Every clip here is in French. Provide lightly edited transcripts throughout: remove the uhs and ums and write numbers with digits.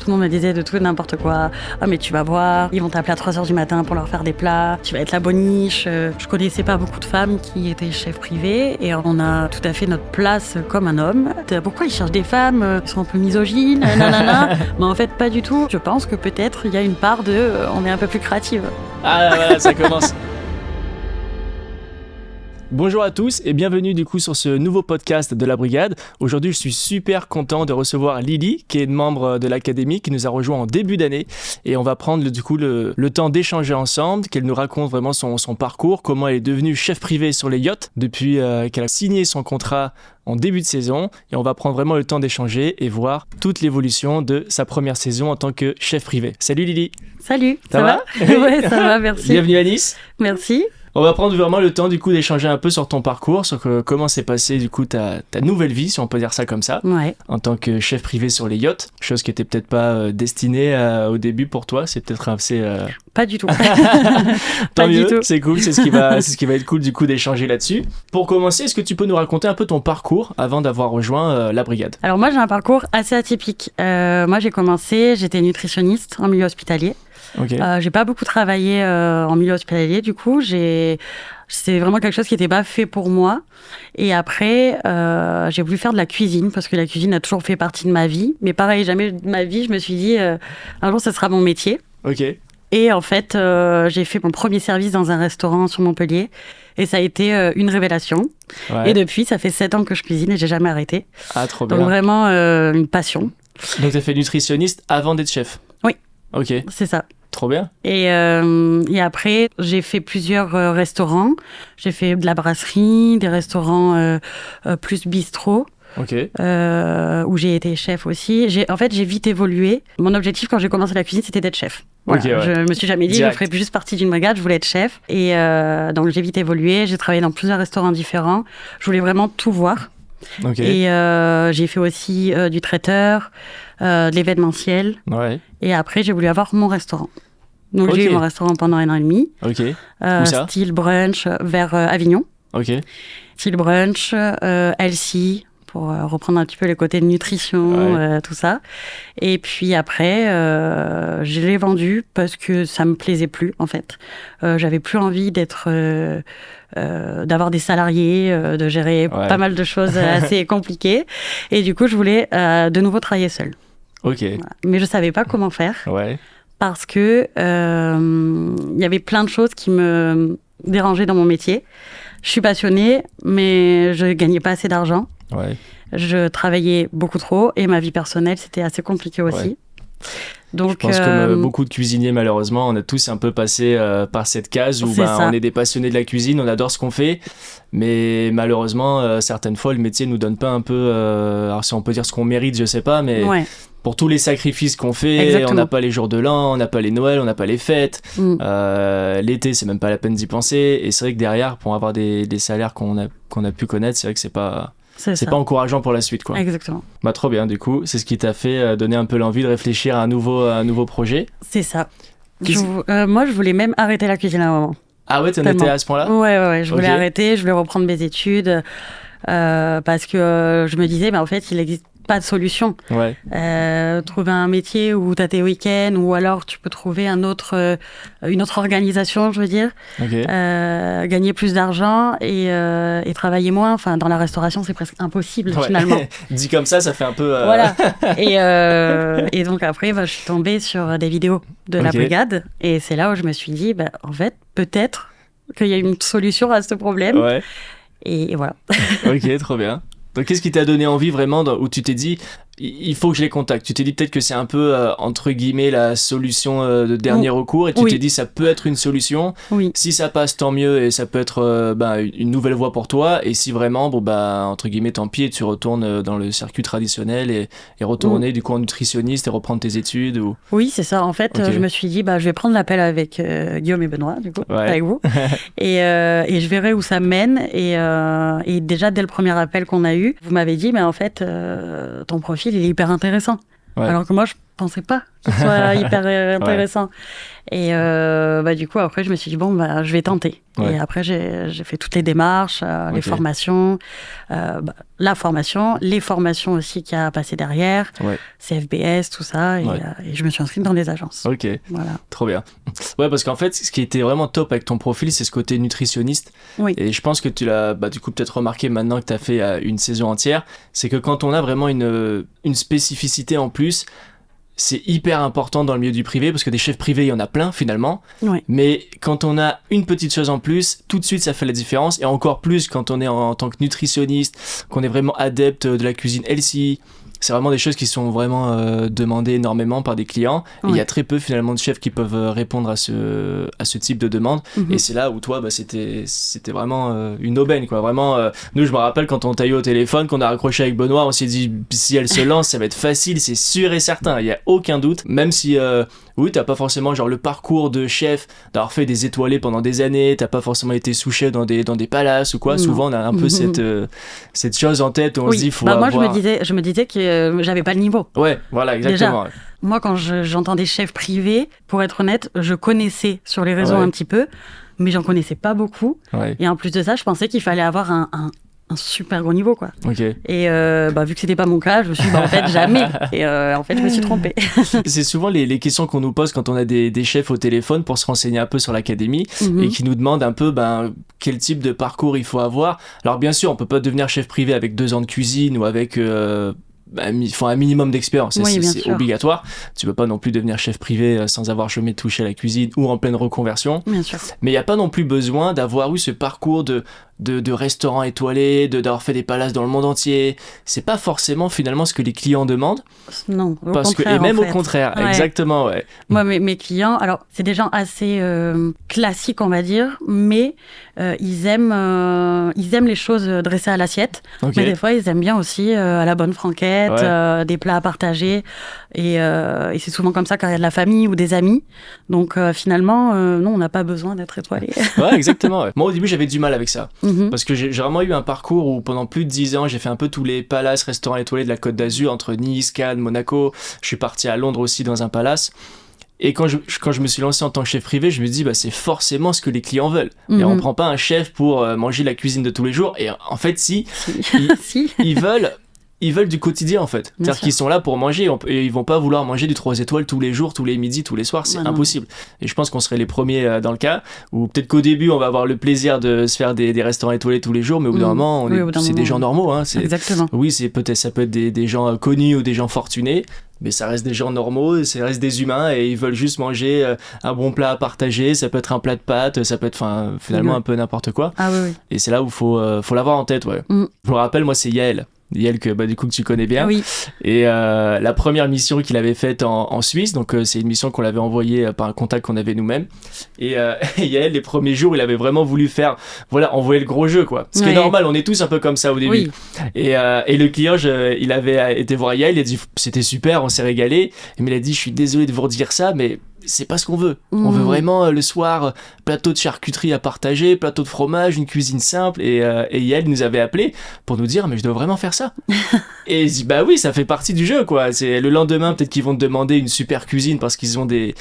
tout le monde me disait de tout et n'importe quoi. Ah mais tu vas voir, ils vont t'appeler à 3h du matin pour leur faire des plats, tu vas être la boniche. Je connaissais pas beaucoup de femmes qui étaient chefs privés et on a tout à fait notre place comme un homme. Pourquoi ils cherchent des femmes, ils sont un peu misogynes, nanana. Mais en fait pas du tout. Je pense que peut-être il y a une part de on est un peu plus créative. Ah voilà, ça commence. Bonjour à tous et bienvenue du coup sur ce nouveau podcast de la Brigade. Aujourd'hui, je suis super content de recevoir Lily, qui est membre de l'académie, qui nous a rejoint en début d'année. Et on va prendre du coup le temps d'échanger ensemble, qu'elle nous raconte vraiment son parcours, comment elle est devenue chef privé sur les yachts depuis qu'elle a signé son contrat en début de saison. Et on va prendre vraiment le temps d'échanger et voir toute l'évolution de sa première saison en tant que chef privé. Salut Lily. Salut, ça va? Ouais, ça va, merci. Bienvenue à Nice. Merci. On va prendre vraiment le temps du coup d'échanger un peu sur ton parcours, sur comment s'est passée du coup ta nouvelle vie, si on peut dire ça comme ça, en tant que chef privé sur les yachts, chose qui était peut-être pas destinée au début pour toi, c'est peut-être assez... Pas du tout. Tant mieux, c'est cool, c'est ce qui va être cool du coup d'échanger là-dessus. Pour commencer, est-ce que tu peux nous raconter un peu ton parcours avant d'avoir rejoint la brigade? Alors moi j'ai un parcours assez atypique. Moi j'étais nutritionniste en milieu hospitalier. Okay. J'ai pas beaucoup travaillé en milieu hospitalier, du coup, c'est vraiment quelque chose qui n'était pas fait pour moi. Et après, j'ai voulu faire de la cuisine parce que la cuisine a toujours fait partie de ma vie. Mais pareil, jamais de ma vie, je me suis dit, un jour, ce sera mon métier. Ok. Et en fait, j'ai fait mon premier service dans un restaurant sur Montpellier. Et ça a été une révélation. Ouais. Et depuis, ça fait 7 ans que je cuisine et j'ai jamais arrêté. Ah, trop bien. Donc vraiment, une passion. Donc, tu as fait nutritionniste avant d'être chef? Oui. Ok. C'est ça. Trop bien. Et après, j'ai fait plusieurs restaurants. J'ai fait de la brasserie, des restaurants plus bistrot. Okay. Où j'ai été chef aussi. J'ai vite évolué. Mon objectif quand j'ai commencé la cuisine, c'était d'être chef. Voilà. Okay, ouais. Je me suis jamais dit que je ferais juste partie d'une brigade, je voulais être chef. Et donc j'ai vite évolué. J'ai travaillé dans plusieurs restaurants différents. Je voulais vraiment tout voir. Okay. Et j'ai fait aussi du traiteur, de l'événementiel. Ouais. Et après, j'ai voulu avoir mon restaurant. Donc j'ai eu mon restaurant pendant 1 an et demi. Ok. Où ça? Style brunch vers Avignon. Ok. Style brunch, healthy, pour reprendre un petit peu les côtés de nutrition, tout ça. Et puis après, je l'ai vendu parce que ça me plaisait plus, en fait. J'avais plus envie d'avoir des salariés, de gérer pas mal de choses assez compliquées. Et du coup, je voulais de nouveau travailler seule. Ok. Voilà. Mais je savais pas comment faire. Ouais. Parce que y avait plein de choses qui me dérangeaient dans mon métier. Je suis passionnée, mais je gagnais pas assez d'argent. Ouais. Je travaillais beaucoup trop et ma vie personnelle, c'était assez compliqué aussi. Ouais. Donc, je pense comme beaucoup de cuisiniers, malheureusement, on a tous un peu passé par cette case où on est des passionnés de la cuisine, on adore ce qu'on fait, mais malheureusement, certaines fois, le métier nous donne pas un peu... alors si on peut dire ce qu'on mérite, je sais pas, mais... Ouais. Pour tous les sacrifices qu'on fait, exactement. On n'a pas les jours de l'an, on n'a pas les Noëls, on n'a pas les fêtes. L'été, c'est même pas la peine d'y penser. Et c'est vrai que derrière, pour avoir des salaires qu'on a pu connaître, c'est vrai que c'est pas encourageant pour la suite, quoi. Exactement. Bah, trop bien, du coup. C'est ce qui t'a fait donner un peu l'envie de réfléchir à un nouveau projet. C'est ça. Moi, je voulais même arrêter la cuisine à un moment. Ah ouais, t'en étais à ce point-là? Ouais. Je voulais arrêter, je voulais reprendre mes études. Parce que je me disais, en fait, il existe pas de solution. Ouais. Trouver un métier où tu as tes week-ends ou alors tu peux trouver une autre organisation, je veux dire. Okay. Gagner plus d'argent et travailler moins. Enfin, dans la restauration, c'est presque impossible finalement. Dit comme ça fait un peu... Voilà. Et donc après, je suis tombée sur des vidéos de la brigade et c'est là où je me suis dit, en fait, peut-être qu'il y a une solution à ce problème. Ouais. Et voilà. Ok, trop bien. Donc, qu'est-ce qui t'a donné envie vraiment, où tu t'es dit, il faut que je les contacte? Tu t'es dit peut-être que c'est un peu, entre guillemets, la solution de dernier recours, et tu t'es dit, ça peut être une solution. Oui. Si ça passe, tant mieux, et ça peut être une nouvelle voie pour toi. Et si vraiment, entre guillemets, tant pis, et tu retournes dans le circuit traditionnel et retourner du coup en nutritionniste et reprendre tes études ou... Oui, c'est ça. En fait, je me suis dit, je vais prendre l'appel avec Guillaume et Benoît, du coup, avec vous. Et je verrai où ça mène. Et déjà, dès le premier appel qu'on a eu, vous m'avez dit, en fait, ton profil, il est hyper intéressant. Ouais. Alors que moi, je pensais pas qu'il soit hyper intéressant. Ouais. Et du coup, après, je me suis dit, je vais tenter. Ouais. Et après, j'ai fait toutes les démarches, les formations, la formation, les formations aussi qu'il y a à passer derrière, CFBS, tout ça. Et je me suis inscrite dans les agences. Ok, voilà. Trop bien. Ouais, parce qu'en fait, ce qui était vraiment top avec ton profil, c'est ce côté nutritionniste. Oui. Et je pense que tu l'as du coup peut-être remarqué maintenant que tu as fait une saison entière, c'est que quand on a vraiment une spécificité en plus, c'est hyper important dans le milieu du privé parce que des chefs privés, il y en a plein finalement. Oui. Mais quand on a une petite chose en plus, tout de suite ça fait la différence. Et encore plus quand on est en tant que nutritionniste, qu'on est vraiment adepte de la cuisine healthy. C'est vraiment des choses qui sont vraiment demandées énormément par des clients. Et il y a très peu finalement de chefs qui peuvent répondre à ce type de demande. Mm-hmm. Et c'est là où toi, c'était vraiment une aubaine, quoi. Vraiment, nous, je me rappelle quand on t'a eu au téléphone, qu'on a raccroché avec Benoît, on s'est dit si elle se lance, ça va être facile, c'est sûr et certain. Il n'y a aucun doute. Même si oui, t'as pas forcément genre le parcours de chef, d'avoir fait des étoilés pendant des années, t'as pas forcément été sous-chef dans des palaces ou quoi. Non. Souvent, on a un peu cette chose en tête où on se dit faut moi, avoir... je me disais que j'avais pas le niveau. Ouais, voilà, exactement. Déjà, moi, quand j'entendais chef privé, pour être honnête, je connaissais sur les réseaux un petit peu, mais j'en connaissais pas beaucoup. Ouais. Et en plus de ça, je pensais qu'il fallait avoir un super gros niveau, quoi. Okay. Et vu que c'était pas mon cas, je me suis dit en fait jamais. Et en fait je me suis trompée. C'est souvent les questions qu'on nous pose quand on a des chefs au téléphone pour se renseigner un peu sur l'académie et qui nous demandent un peu quel type de parcours il faut avoir. Alors bien sûr on peut pas devenir chef privé avec 2 ans de cuisine ou avec un minimum d'expérience, c'est obligatoire. Tu peux pas non plus devenir chef privé sans avoir jamais touché à la cuisine ou en pleine reconversion. Bien sûr. Mais il y a pas non plus besoin d'avoir eu ce parcours de restaurants étoilés, d'avoir fait des palaces dans le monde entier. C'est pas forcément finalement ce que les clients demandent. Non, au contraire. Et même au contraire, exactement, ouais. Moi, mes clients, alors c'est des gens assez classiques, on va dire, mais ils aiment les choses dressées à l'assiette. Okay. Mais des fois, ils aiment bien aussi à la bonne franquette, des plats à partager. Et c'est souvent comme ça quand il y a de la famille ou des amis. Donc finalement, non, on n'a pas besoin d'être étoilé. Ouais, exactement. Ouais. Moi, au début, j'avais du mal avec ça. Parce que j'ai vraiment eu un parcours où pendant plus de 10 ans, j'ai fait un peu tous les palaces, restaurants étoilés de la Côte d'Azur, entre Nice, Cannes, Monaco. Je suis parti à Londres aussi dans un palace. Et quand je me suis lancé en tant que chef privé, je me dis c'est forcément ce que les clients veulent. Et on prend pas un chef pour manger la cuisine de tous les jours. Et en fait, ils veulent du quotidien en fait. C'est-à-dire qu'ils sont là pour manger et ils vont pas vouloir manger du 3 étoiles tous les jours, tous les midis, tous les soirs, c'est impossible. Et je pense qu'on serait les premiers dans le cas, ou peut-être qu'au début on va avoir le plaisir de se faire des restaurants étoilés tous les jours, mais au bout d'un moment, c'est des gens normaux. Hein, exactement. Oui, ça peut être des gens connus ou des gens fortunés, mais ça reste des gens normaux, ça reste des humains et ils veulent juste manger un bon plat à partager. Ça peut être un plat de pâtes, ça peut être finalement un peu n'importe quoi. Ah oui. Et c'est là où faut l'avoir en tête. Ouais. Je me rappelle, moi c'est Yael que du coup que tu connais bien. Oui. Et la première mission qu'il avait faite en Suisse, donc c'est une mission qu'on l'avait envoyée par un contact qu'on avait nous-mêmes. Et Yael, les premiers jours, il avait vraiment voulu envoyer le gros jeu, quoi. Ce qui est normal, on est tous un peu comme ça au début. Oui. Et le client, il avait été voir Yael, il a dit c'était super, on s'est régalé. Mais il a dit je suis désolé de vous redire ça, mais c'est pas ce qu'on veut. On veut vraiment le soir plateau de charcuterie à partager, plateau de fromage, une cuisine simple. Et Yael nous avait appelé pour nous dire mais je dois vraiment faire ça. Et il dit oui, ça fait partie du jeu, quoi. C'est le lendemain peut-être qu'ils vont te demander une super cuisine parce qu'ils ont des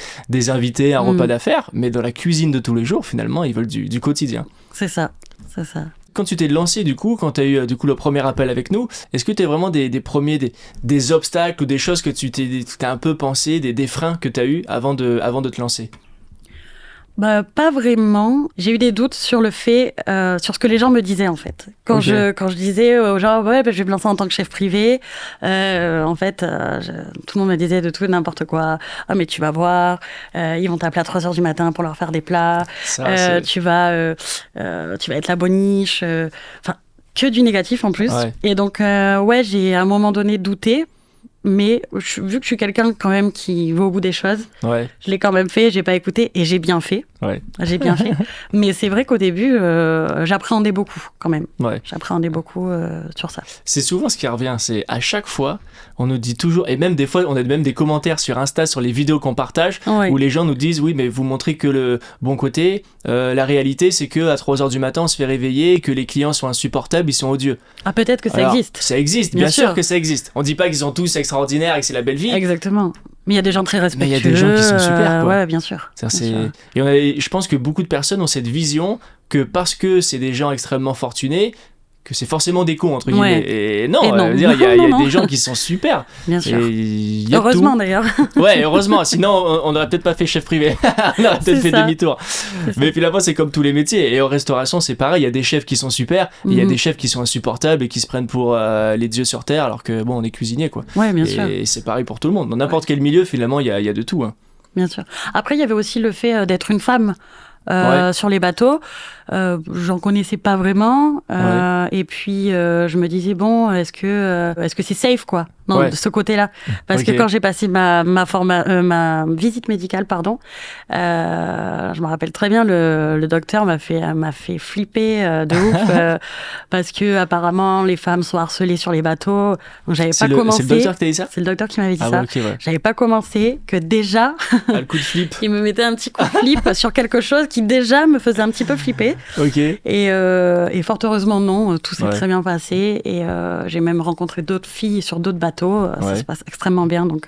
invités, un repas d'affaires, mais dans la cuisine de tous les jours finalement ils veulent du quotidien. C'est ça. Quand tu t'es lancé quand tu as eu le premier appel avec nous, est-ce que tu as vraiment des premiers des obstacles ou des choses que tu t'as un peu pensé, des freins que tu as eu avant de te lancer? Pas vraiment. J'ai eu des doutes sur le fait, sur ce que les gens me disaient en fait. Quand je disais aux gens, je vais me lancer en tant que chef privé, en fait, tout le monde me disait de tout et n'importe quoi. Ah mais tu vas voir, ils vont t'appeler à 3h du matin pour leur faire des plats. Tu vas être la boniche. Que du négatif en plus. Ouais. Et donc, j'ai à un moment donné douté. Mais vu que je suis quelqu'un quand même qui va au bout des choses, je l'ai quand même fait, j'ai pas écouté et j'ai bien fait. Ouais. J'ai bien fait. Mais c'est vrai qu'au début, j'appréhendais beaucoup quand même. Ouais. J'appréhendais beaucoup sur ça. C'est souvent ce qui revient, c'est à chaque fois, on nous dit toujours, et même des fois, on a même des commentaires sur Insta, sur les vidéos qu'on partage, où les gens nous disent, oui, mais vous montrez que le bon côté, la réalité, c'est qu'à 3h du matin, on se fait réveiller, et que les clients sont insupportables, ils sont odieux. Ah, peut-être que ça existe. Ça existe, bien sûr que ça existe. On dit pas qu'ils sont tous extraordinaires et que c'est la belle vie. Exactement. Mais il y a des gens très respectueux. Mais il y a des gens qui sont super, quoi. Ouais, bien sûr. Et je pense que beaucoup de personnes ont cette vision que parce que c'est des gens extrêmement fortunés, que c'est forcément des cons, entre guillemets. Et non, il y a des gens qui sont super. Bien sûr. Heureusement, d'ailleurs. Ouais, heureusement. Sinon, on n'aurait peut-être pas fait chef privé. On aurait peut-être fait demi-tour. Mais finalement, c'est comme tous les métiers. Et en restauration, c'est pareil. Il y a des chefs qui sont super. Il y a des chefs qui sont insupportables et qui se prennent pour les dieux sur terre, alors que, bon, on est cuisinier, quoi. Ouais, bien sûr. Et c'est pareil pour tout le monde. Dans n'importe quel milieu, finalement, il y a de tout. Hein. Bien sûr. Après, il y avait aussi le fait d'être une femme. Sur les bateaux, j'en connaissais pas vraiment, et puis je me disais bon, est-ce que c'est safe quoi, de ce côté-là, parce que quand j'ai passé ma visite médicale, je me rappelle très bien, le docteur m'a fait flipper de ouf, parce que apparemment les femmes sont harcelées sur les bateaux. Donc j'avais pas commencé. C'est le docteur qui t'a dit ça ? C'est le docteur qui m'avait dit ça. Ouais, okay, ouais. J'avais pas commencé que déjà. Le coup de flip. Il me mettait un petit coup de flip sur quelque chose qui déjà me faisait un petit peu flipper. Ok. Et fort heureusement non, tout s'est très bien passé, et j'ai même rencontré d'autres filles sur d'autres bateaux. Ça se passe extrêmement bien, donc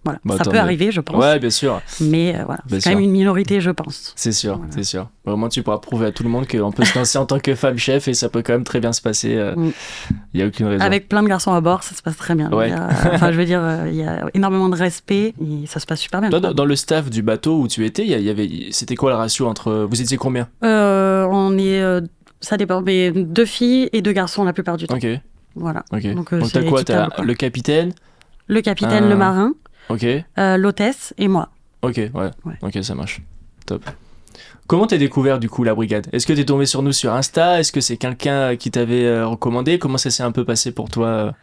voilà. Ça peut arriver, je pense. Ouais, bien sûr. Mais voilà, c'est quand même une minorité, je pense. C'est sûr, c'est sûr. Vraiment, tu pourras prouver à tout le monde qu'on peut se lancer en tant que femme chef et ça peut quand même très bien se passer. Il n'y a aucune raison. Avec plein de garçons à bord, ça se passe très bien. Ouais. Il y a énormément de respect et ça se passe super bien. Toi, dans le staff du bateau où tu étais, c'était quoi le ratio entre... Vous étiez combien ? On est... ça dépend, mais 2 filles et 2 garçons la plupart du temps. Ok. Voilà. Okay. Donc t'as quoi ? T'as le capitaine ? Le capitaine, le marin. Ok. L'hôtesse et moi. Ok, ouais. Ok, ça marche. Top. Comment t'as découvert du coup la brigade ? Est-ce que t'es tombé sur nous sur Insta ? Est-ce que c'est quelqu'un qui t'avait recommandé ? Comment ça s'est un peu passé pour toi ?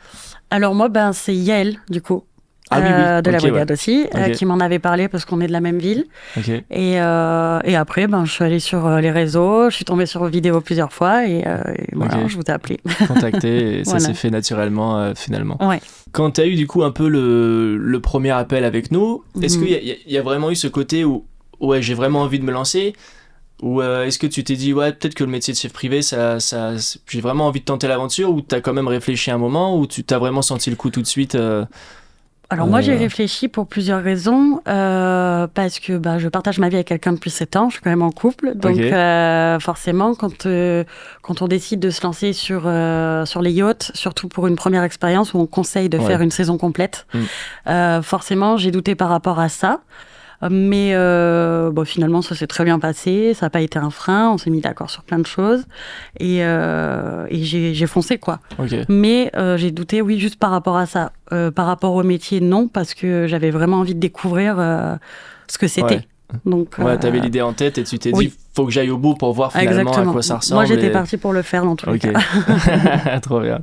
Alors moi, c'est Yael du coup. De la brigade aussi, qui m'en avait parlé parce qu'on est de la même ville. Okay. Et après, je suis allée sur les réseaux, je suis tombée sur vos vidéos plusieurs fois et voilà, je vous ai appelé. Contacté et ça s'est fait naturellement finalement. Ouais. Quand tu as eu du coup un peu le premier appel avec nous, est-ce qu'il y a vraiment eu ce côté où j'ai vraiment envie de me lancer ? Ou est-ce que tu t'es dit peut-être que le métier de chef privé j'ai vraiment envie de tenter l'aventure, ou t'as quand même réfléchi un moment, ou tu t'as vraiment senti le coup tout de suite Alors moi j'ai réfléchi pour plusieurs raisons, parce que je partage ma vie avec quelqu'un depuis 7 ans, je suis quand même en couple, donc forcément quand on décide de se lancer sur les yachts, surtout pour une première expérience où on conseille de faire une saison complète, forcément j'ai douté par rapport à ça. Mais finalement ça s'est très bien passé, ça n'a pas été un frein, on s'est mis d'accord sur plein de choses et j'ai foncé quoi. Okay. Mais j'ai douté juste par rapport à ça, par rapport au métier non, parce que j'avais vraiment envie de découvrir ce que c'était. Donc t'avais l'idée en tête et tu t'es dit faut que j'aille au bout pour voir finalement à quoi ça ressemble. Moi j'étais partie pour le faire dans tous les cas. Trop bien.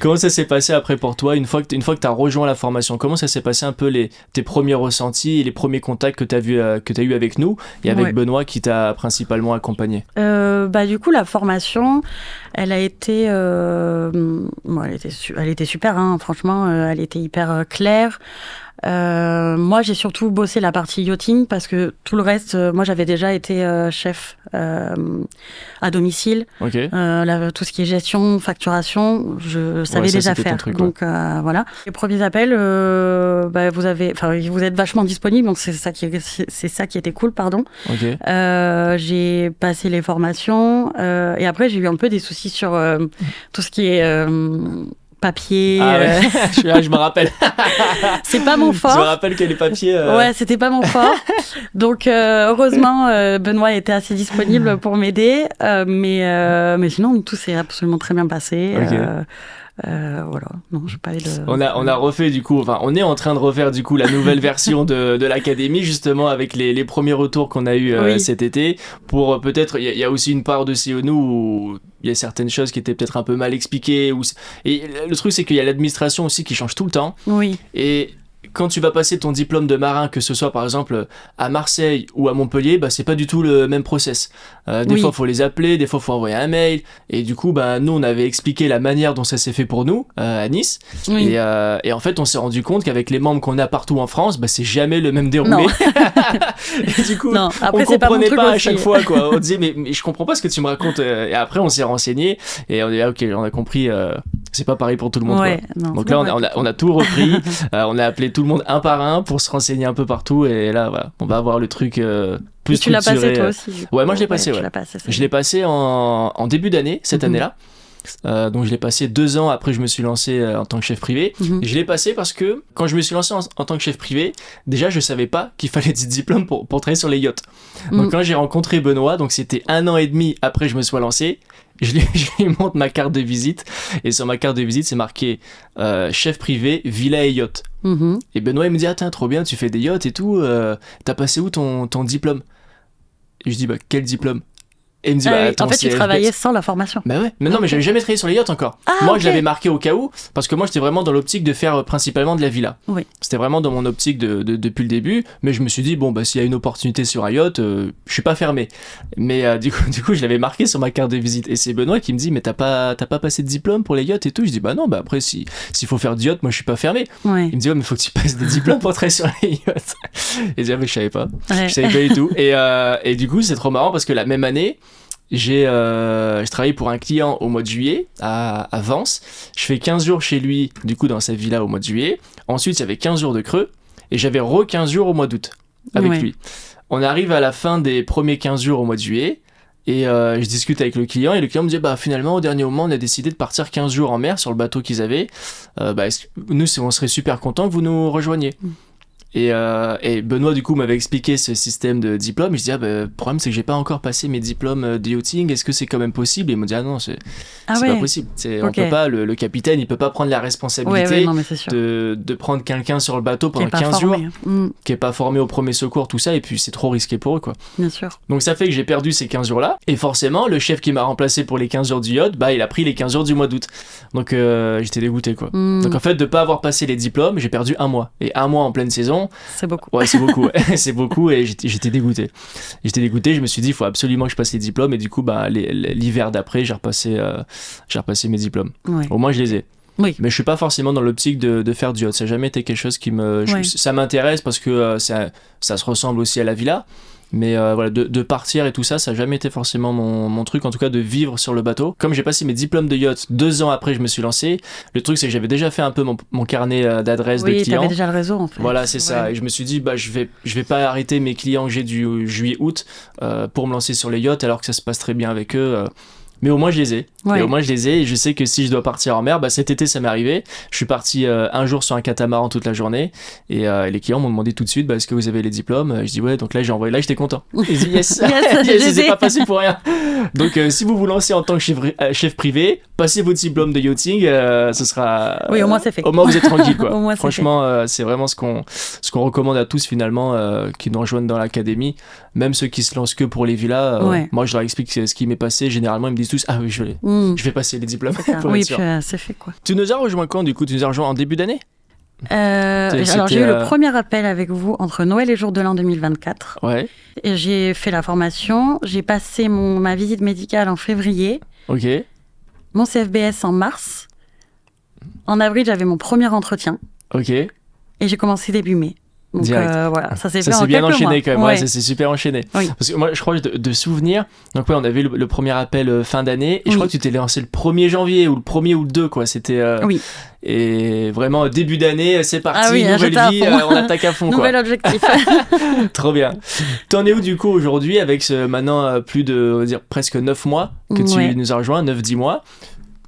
Comment ça s'est passé après pour toi une fois que tu as rejoint la formation? Comment ça s'est passé un peu tes premiers ressentis et les premiers contacts que tu as eu avec nous et avec Benoît qui t'a principalement accompagné? Du coup la formation elle a été elle était super hein, franchement elle était hyper claire. Moi j'ai surtout bossé la partie yachting parce que tout le reste moi j'avais déjà été chef à domicile, tout ce qui est gestion, facturation je savais déjà faire truc, donc voilà. Les premiers appels vous êtes vachement disponible, donc c'est ça qui était cool j'ai passé les formations et après j'ai eu un peu des soucis sur tout ce qui est papier. Je me rappelle. C'est pas mon fort. Je me rappelle que les papiers. Ouais, c'était pas mon fort. Donc heureusement, Benoît était assez disponible pour m'aider, mais sinon tout s'est absolument très bien passé. Voilà, non, je vais pas aller de... On a refait du coup, on est en train de refaire du coup la nouvelle version de l'académie justement avec les premiers retours qu'on a eu cet été. Pour peut-être, il y a aussi une part de CONU où il y a certaines choses qui étaient peut-être un peu mal expliquées. Et le truc c'est qu'il y a l'administration aussi qui change tout le temps. Oui. Et quand tu vas passer ton diplôme de marin, que ce soit par exemple à Marseille ou à Montpellier, c'est pas du tout le même process. Des fois, il faut les appeler, des fois, il faut envoyer un mail. Et du coup, nous, on avait expliqué la manière dont ça s'est fait pour nous à Nice. Oui. Et en fait, on s'est rendu compte qu'avec les membres qu'on a partout en France, c'est jamais le même déroulé. Et du coup, après, on comprenait pas à chaque fois, quoi. On disait, mais je comprends pas ce que tu me racontes. Et après, on s'est renseigné et on a dit, ok, on a compris. C'est pas pareil pour tout le monde. Ouais, non, donc là, on a tout repris. On a appelé tout le monde un par un pour se renseigner un peu partout. Et là, voilà, on va avoir le truc plus et tu l'as structuré. passé toi aussi. Ouais, moi je l'ai passé. Je l'ai passé en début d'année, cette année-là. Donc je l'ai passé 2 ans après je me suis lancé en tant que chef privé. Je l'ai passé parce que quand je me suis lancé en tant que chef privé, déjà je savais pas qu'il fallait des diplômes pour travailler sur les yachts. Donc quand j'ai rencontré Benoît, donc c'était 1 an et demi après que je me sois lancé, je lui montre ma carte de visite et sur ma carte de visite c'est marqué chef privé, villa et yacht. Et Benoît il me dit attends trop bien, tu fais des yachts et tout, t'as passé où ton diplôme? Et je dis bah quel diplôme? Et il me dit, en fait, tu travaillais sans la formation. Bah ouais, mais non, mais j'avais jamais travaillé sur les yachts encore. Moi, je l'avais marqué au cas où, parce que moi, j'étais vraiment dans l'optique de faire principalement de la villa. Oui. C'était vraiment dans mon optique depuis le début, mais je me suis dit, bon, bah, s'il y a une opportunité sur un yacht, je suis pas fermé. Mais du coup, je l'avais marqué sur ma carte de visite. Et c'est Benoît qui me dit, mais t'as pas passé de diplôme pour les yachts et tout? Je dis, bah non, bah après, s'il faut faire du yacht, moi, je suis pas fermé. Ouais. Il me dit, ouais, mais faut que tu passes des diplômes pour travailler sur les yachts. Et je dis, ah, mais je savais pas. Ouais. Je savais pas du tout. Et du coup, c'est trop marrant parce que la même année, j'ai travaillé pour un client au mois de juillet à Vence. Je fais 15 jours chez lui, du coup, dans sa villa au mois de juillet. Ensuite, il y avait 15 jours de creux et j'avais 15 jours au mois d'août avec lui. On arrive à la fin des premiers 15 jours au mois de juillet et je discute avec le client et le client me dit bah finalement au dernier moment on a décidé de partir 15 jours en mer sur le bateau qu'ils avaient. Nous on serait super contents que vous nous rejoigniez. Et Benoît du coup m'avait expliqué ce système de diplôme et je dis le problème c'est que j'ai pas encore passé mes diplômes de yachting, est-ce que c'est quand même possible? Et il m'a dit non c'est pas possible, on peut pas, le capitaine il peut pas prendre la responsabilité de prendre quelqu'un sur le bateau pendant 15 jours qui est pas formé au premier secours, tout ça, et puis c'est trop risqué pour eux quoi. Bien sûr. Donc ça fait que j'ai perdu ces 15 jours là et forcément le chef qui m'a remplacé pour les 15 jours du yacht, il a pris les 15 jours du mois d'août, donc j'étais dégoûté quoi. Donc en fait de pas avoir passé les diplômes j'ai perdu 1 mois, et 1 mois en pleine saison c'est beaucoup. Ouais, c'est beaucoup. C'est beaucoup et j'étais dégoûté. Je me suis dit, il faut absolument que je passe les diplômes. Et du coup, l'hiver d'après, j'ai repassé mes diplômes. Ouais. Au moins, je les ai. Oui. Mais je suis pas forcément dans l'optique de faire du yacht. Ça n'a jamais été quelque chose qui me... Ça m'intéresse parce que ça se ressemble aussi à la villa. Mais voilà, de partir et tout ça, ça n'a jamais été forcément mon truc, en tout cas de vivre sur le bateau. Comme j'ai passé mes diplômes de yacht 2 ans après je me suis lancé, le truc c'est que j'avais déjà fait un peu mon carnet d'adresses de clients. Oui, t'avais déjà le réseau en fait. Voilà, c'est ça. Et je me suis dit, je vais pas arrêter mes clients que j'ai du juillet-août pour me lancer sur les yachts alors que ça se passe très bien avec eux. Mais au moins je les ai. Ouais. Et au moins je les ai et je sais que si je dois partir en mer, cet été ça m'est arrivé. Je suis parti un jour sur un catamaran toute la journée et les clients m'ont demandé tout de suite est-ce que vous avez les diplômes? Je dis ouais, donc là j'ai envoyé, là j'étais content. Ils disent yes, je les ai pas passés pour rien. Donc si vous vous lancez en tant que chef privé, passez votre diplôme de yachting, ce sera... Oui, au moins c'est fait. Au moins vous êtes tranquille quoi. Au moins, franchement c'est vraiment ce qu'on recommande à tous finalement qui nous rejoignent dans l'académie, même ceux qui se lancent que pour les villas. Moi je leur explique ce qui m'est passé, généralement ils me disent tous ah oui je vais passer les diplômes pour oui, être sûr. Puis c'est fait quoi. Tu nous as rejoint quand du coup? Tu nous as rejoint en début d'année? Alors j'ai eu le premier appel avec vous entre Noël et Jour de l'an 2024. Ouais. Et j'ai fait la formation, j'ai passé ma visite médicale en février. Ok. Mon CFBS en mars. En avril j'avais mon premier entretien. Ok. Et j'ai commencé début mai. Donc voilà, ça s'est fait en bien quelques enchaîné mois. quand même, ouais, ça s'est super enchaîné. Oui. Parce que moi je crois de souvenir, donc on avait le premier appel fin d'année et je crois que tu t'es lancé le 1er janvier ou le 1er ou le 2 quoi, c'était oui. Et vraiment début d'année, c'est parti, nouvelle vie, on attaque à fond nouvel objectif. Trop bien. T'en es où du coup aujourd'hui avec maintenant plus de on va dire presque 9 mois que tu nous as rejoint, 9-10 mois.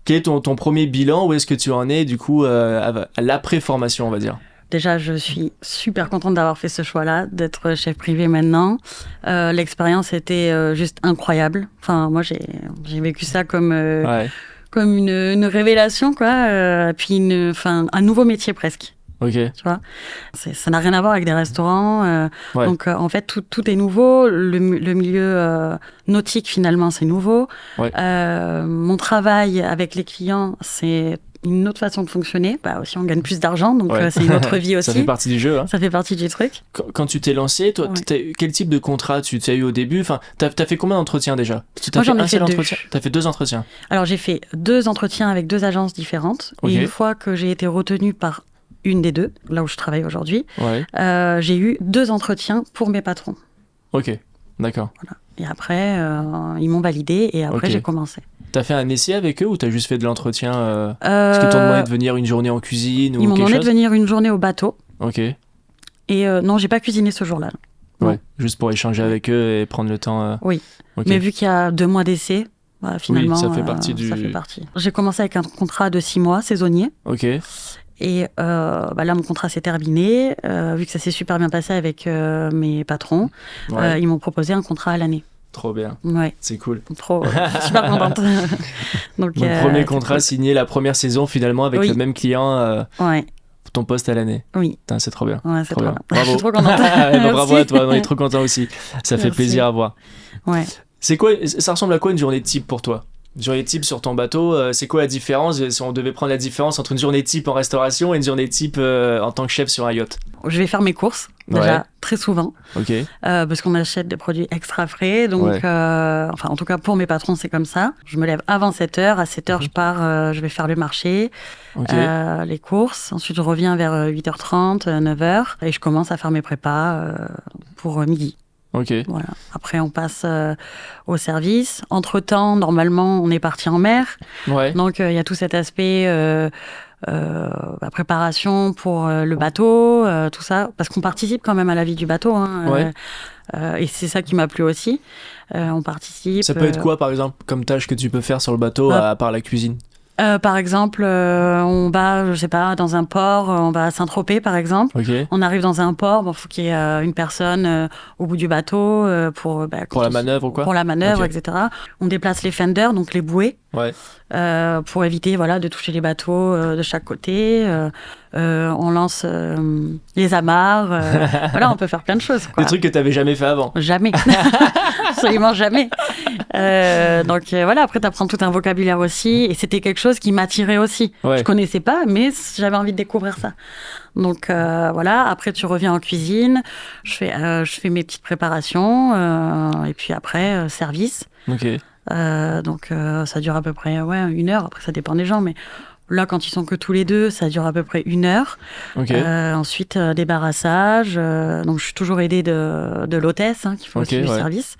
Quel est ton premier bilan? Où est-ce que tu en es du coup à l'après-formation on va dire? Déjà, je suis super contente d'avoir fait ce choix-là, d'être chef privé maintenant. L'expérience était juste incroyable. Enfin, moi, j'ai vécu ça comme une révélation, quoi. Puis un nouveau métier presque. Ok. Tu vois, ça n'a rien à voir avec des restaurants. Donc, en fait, tout est nouveau. Le milieu nautique, finalement, c'est nouveau. Ouais. Mon travail avec les clients, c'est une autre façon de fonctionner. Aussi, on gagne plus d'argent, donc c'est une autre vie aussi. Ça fait partie du jeu. Hein. Ça fait partie du truc. Quand tu t'es lancé, toi, quel type de contrat tu as eu au début? Enfin, t'as fait combien d'entretiens déjà? Moi, j'en ai fait 2. T'as fait 2 entretiens? Alors, j'ai fait 2 entretiens avec 2 agences différentes. Okay. Et une fois que j'ai été retenue par une des 2, là où je travaille aujourd'hui, j'ai eu 2 entretiens pour mes patrons. Ok, d'accord. Voilà. Et après, ils m'ont validé et après, j'ai commencé. T'as fait un essai avec eux ou t'as juste fait de l'entretien Est-ce qu'ils t'ont demandé de venir une journée en cuisine ou Ils m'ont quelque demandé chose de venir une journée au bateau. Ok. Et non, j'ai pas cuisiné ce jour-là. Ouais, juste pour échanger avec eux et prendre le temps. Oui, okay. Mais vu qu'il y a 2 mois d'essai, finalement, oui, ça fait partie du... ça fait partie. J'ai commencé avec un contrat de 6 mois, saisonnier. Ok. Et là, mon contrat s'est terminé. Vu que ça s'est super bien passé avec mes patrons, ils m'ont proposé un contrat à l'année. Trop bien. Ouais. C'est cool. Trop, super contente. Donc premier contrat cool. Signé la première saison finalement avec le même client. Ouais. Ton poste à l'année. Oui. Putain, c'est trop bien. Ouais, c'est trop bien. Bravo. Je suis trop contente. Bravo à toi, on est trop content aussi. Ça fait plaisir à voir. Ouais. C'est quoi, ça ressemble à quoi une journée type pour toi? Une journée type sur ton bateau, c'est quoi la différence si on devait prendre la différence entre une journée type en restauration et une journée type en tant que chef sur un yacht? Je vais faire mes courses déjà très souvent, parce qu'on achète des produits extra frais, donc enfin en tout cas pour mes patrons c'est comme ça. Je me lève avant 7h, à 7h je pars, je vais faire le marché, les courses, ensuite je reviens vers 8h30, 9h et je commence à faire mes prépas pour midi. Voilà. Après, on passe au service. Entre-temps, normalement, on est parti en mer. Donc, il y a tout cet aspect préparation pour le bateau, tout ça. Parce qu'on participe quand même à la vie du bateau. Hein, et c'est ça qui m'a plu aussi. On participe. Ça peut être quoi, par exemple, comme tâche que tu peux faire sur le bateau, à part la cuisine? Par exemple, on va, je sais pas, dans un port, on va à Saint-Tropez, par exemple. On arrive dans un port, bon, faut qu'il y ait une personne au bout du bateau pour la manœuvre ou quoi? Pour la manœuvre, etc. On déplace les fenders, donc les bouées, pour éviter de toucher les bateaux de chaque côté. On lance les amarres. On peut faire plein de choses. Des trucs que tu n'avais jamais fait avant? Jamais. Absolument jamais. Donc après tu apprends tout un vocabulaire aussi et c'était quelque chose qui m'attirait aussi. Je connaissais pas mais j'avais envie de découvrir ça. Donc après tu reviens en cuisine, je fais mes petites préparations et puis après service. Donc ça dure à peu près 1 heure, après ça dépend des gens mais là, quand ils sont que tous les deux, ça dure à peu près 1 heure. Ensuite, débarrassage. Donc, je suis toujours aidée de l'hôtesse, qui fait aussi du service.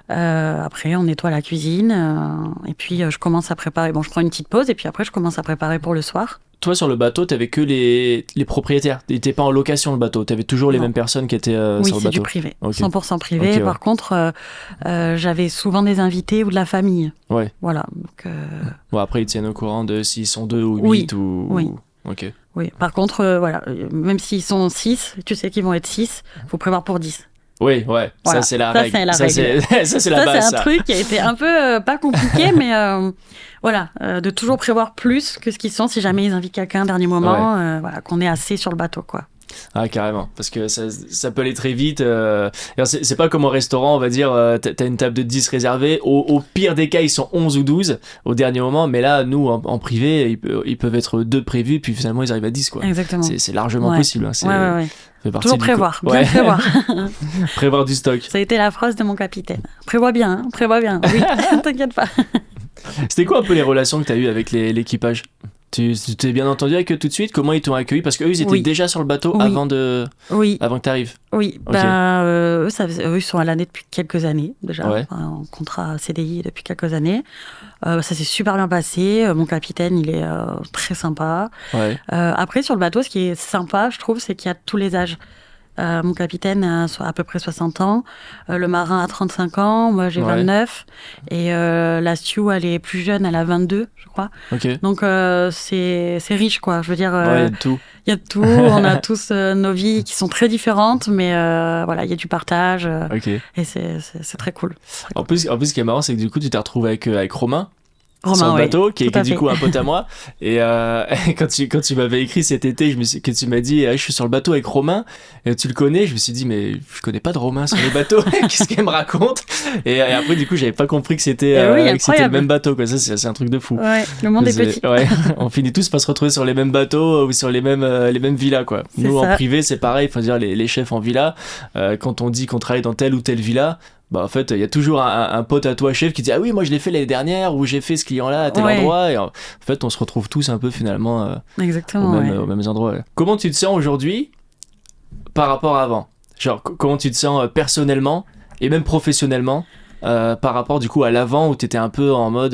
Après, on nettoie la cuisine. Et puis, je commence à préparer. Bon, je prends une petite pause et puis après, je commence à préparer pour le soir. Toi, sur le bateau, tu n'avais que les propriétaires. Tu n'étais pas en location, le bateau. Tu avais toujours les mêmes personnes qui étaient sur le bateau. Oui, c'est du privé. 100% privé. Par contre, j'avais souvent des invités ou de la famille. Voilà. Donc, Bon, après, ils tiennent au courant de s'ils sont 2 ou 8 ou... Oui. Par contre, même s'ils sont 6, tu sais qu'ils vont être 6, il faut prévoir pour 10. Oui, ça c'est la règle. Ça c'est la base. C'est un truc qui a été un peu pas compliqué, mais de toujours prévoir plus que ce qu'ils sont si jamais ils invitent quelqu'un dernier moment, qu'on ait assez sur le bateau, quoi. Ah, carrément, parce que ça peut aller très vite. C'est pas comme au restaurant, on va dire, t'as une table de 10 réservée. Au pire des cas, ils sont 11 ou 12 au dernier moment. Mais là, nous, en privé, ils peuvent être 2 prévus, puis finalement, ils arrivent à 10, quoi. Exactement. C'est largement possible. Toujours prévoir, bien prévoir. Prévoir du stock. Ça a été la phrase de mon capitaine. Prévois bien, prévois bien. Oui, t'inquiète pas. C'était quoi un peu les relations que t'as eues avec l'équipage ? Tu t'es bien entendu avec eux tout de suite? Comment ils t'ont accueilli? Parce qu'eux, ils étaient déjà sur le bateau avant que tu arrives. Oui, eux, ils sont à l'année depuis quelques années déjà, en contrat CDI depuis quelques années. Ça s'est super bien passé. Mon capitaine, il est très sympa. Après, sur le bateau, ce qui est sympa, je trouve, c'est qu'il y a tous les âges. Mon capitaine a à peu près 60 ans, le marin a 35 ans, moi j'ai 29 et la stew elle est plus jeune, elle a 22 je crois. Donc c'est riche quoi, je veux dire il y a de tout, on a tous nos vies qui sont très différentes mais il y a du partage et c'est très cool. En plus ce qui est marrant c'est que du coup tu t'es retrouvé avec Romain sur le bateau, qui est du coup un pote à moi. Et quand tu m'avais écrit cet été, que tu m'as dit, je suis sur le bateau avec Romain, et tu le connais, je me suis dit, mais je connais pas de Romain sur les bateaux, qu'est-ce qu'elle me raconte? Et après, du coup, j'avais pas compris que c'était le même bateau, quoi. Ça, c'est un truc de fou. Ouais, le monde est petit. On finit tous par se retrouver sur les mêmes bateaux ou sur les mêmes villas, quoi. Nous, en privé, c'est pareil, faut dire, les chefs en villa, quand on dit qu'on travaille dans telle ou telle villa, en fait, il y a toujours un pote à toi, chef, qui dit « Ah oui, moi je l'ai fait l'année dernière, ou j'ai fait ce client-là à tel endroit. » Et en fait, on se retrouve tous un peu finalement aux mêmes endroits. Comment tu te sens aujourd'hui par rapport à avant? Genre, comment tu te sens personnellement et même professionnellement par rapport du coup à l'avant où t'étais un peu en mode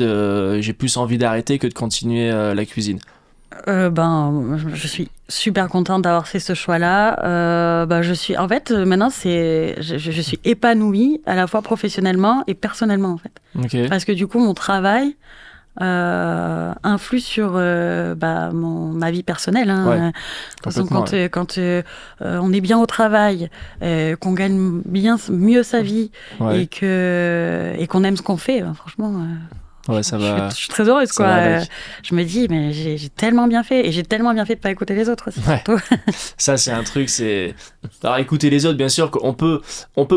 j'ai plus envie d'arrêter que de continuer la cuisine? Je suis super contente d'avoir fait ce choix-là. En fait, maintenant, je suis épanouie à la fois professionnellement et personnellement, en fait. Okay. Parce que du coup, mon travail influe sur ma vie personnelle. Hein. Ouais, De toute façon, quand on est bien au travail, qu'on gagne mieux sa vie et qu'on aime ce qu'on fait, franchement... Ouais, ça va. Je suis très heureuse, quoi. Je me dis, mais j'ai tellement bien fait. Et j'ai tellement bien fait de pas écouter les autres aussi. Ouais. Ça, c'est un truc, c'est... Alors, écouter les autres, bien sûr, qu'on peut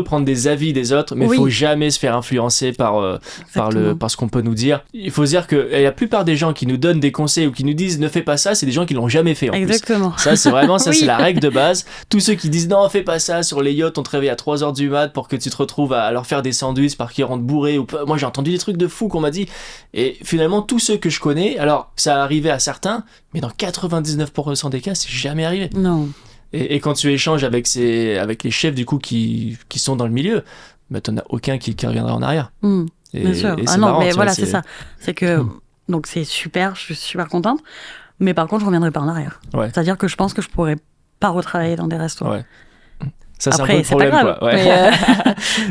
prendre des avis des autres, mais il faut jamais se faire influencer par ce qu'on peut nous dire. Il faut se dire que la plupart des gens qui nous donnent des conseils ou qui nous disent ne fais pas ça, c'est des gens qui l'ont jamais fait, en Exactement. plus. Ça, c'est vraiment, ça, c'est la règle de base. Tous ceux qui disent non, fais pas ça, sur les yachts, on te réveille à 3h du mat pour que tu te retrouves à leur faire des sandwichs par qu'ils rentrent bourrés. Moi, j'ai entendu des trucs de fous qu'on m'a dit. Et finalement, tous ceux que je connais, alors ça arrivait à certains, mais dans 99% des cas, c'est jamais arrivé. Non. Et quand tu échanges avec les chefs du coup qui sont dans le milieu, bah, t'en as aucun qui reviendra en arrière. Bien sûr. Et c'est marrant, mais voilà, vois, c'est ça. C'est que donc c'est super, je suis super contente. Mais par contre, je reviendrai pas en arrière. Ouais. C'est-à-dire que je pense que je pourrais pas retravailler dans des restaurants. Ouais. Ça, c'est après, un peu le problème, pas grave. quoi. Ouais. Mais,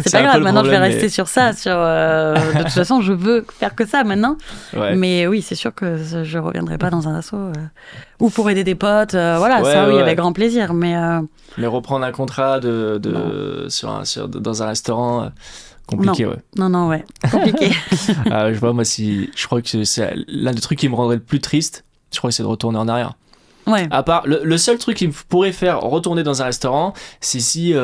c'est pas grave. Maintenant, je vais rester mais... sur ça. De toute façon, je veux faire que ça maintenant. Ouais. Mais oui, c'est sûr que je reviendrai pas dans un resto ou pour aider des potes. Ça, oui, avec grand plaisir. Mais reprendre un contrat dans un restaurant. Compliqué, non, compliqué. Je vois, moi, je crois que c'est l'un des trucs qui me rendrait le plus triste, je crois que c'est de retourner en arrière. Ouais. À part, le seul truc qui me pourrait faire retourner dans un restaurant, c'est si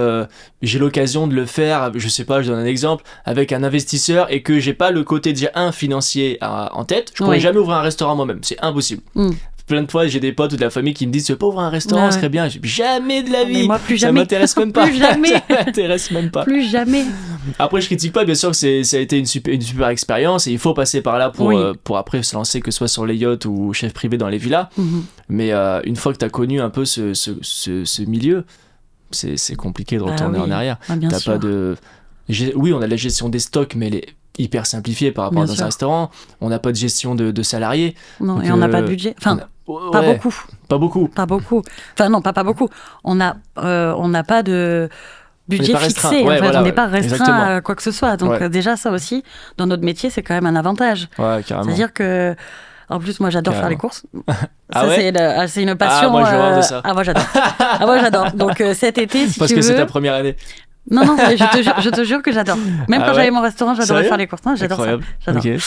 j'ai l'occasion de le faire, je sais pas, je donne un exemple, avec un investisseur et que j'ai pas le côté déjà financier en tête, je pourrais jamais ouvrir un restaurant moi-même, c'est impossible. Plein de fois, j'ai des potes ou de la famille qui me disent tu veux pas ouvrir un restaurant, ce serait bien. Jamais de la vie. Moi, plus ça jamais. M'intéresse même pas. Plus jamais. Ça m'intéresse même pas. Plus jamais. Après, je critique pas, bien sûr que ça a été une super expérience et il faut passer par là pour après se lancer, que ce soit sur les yachts ou chef privé dans les villas. Mais une fois que tu as connu un peu ce milieu, c'est compliqué de retourner en arrière. T'as pas de... Oui, on a la gestion des stocks, mais elle est hyper simplifiée par rapport à un restaurant. On n'a pas de gestion de salariés. Non, donc, et on n'a pas de budget. Enfin, pas beaucoup. Pas beaucoup. Enfin, non, pas beaucoup. On n'a pas de budget fixé. On n'est pas restreint à quoi que ce soit. Donc, déjà, ça aussi, dans notre métier, c'est quand même un avantage. Ouais, carrément. C'est-à-dire que... En plus, moi, j'adore faire les courses. C'est une passion. Ah, moi, je vois de ça. Moi, j'adore. Donc, cet été, si parce tu veux... Parce que c'est ta première année. Non, je te jure que j'adore. Même quand j'avais mon restaurant, j'adorais faire les courses. Non, j'adore ça. J'adore. Okay.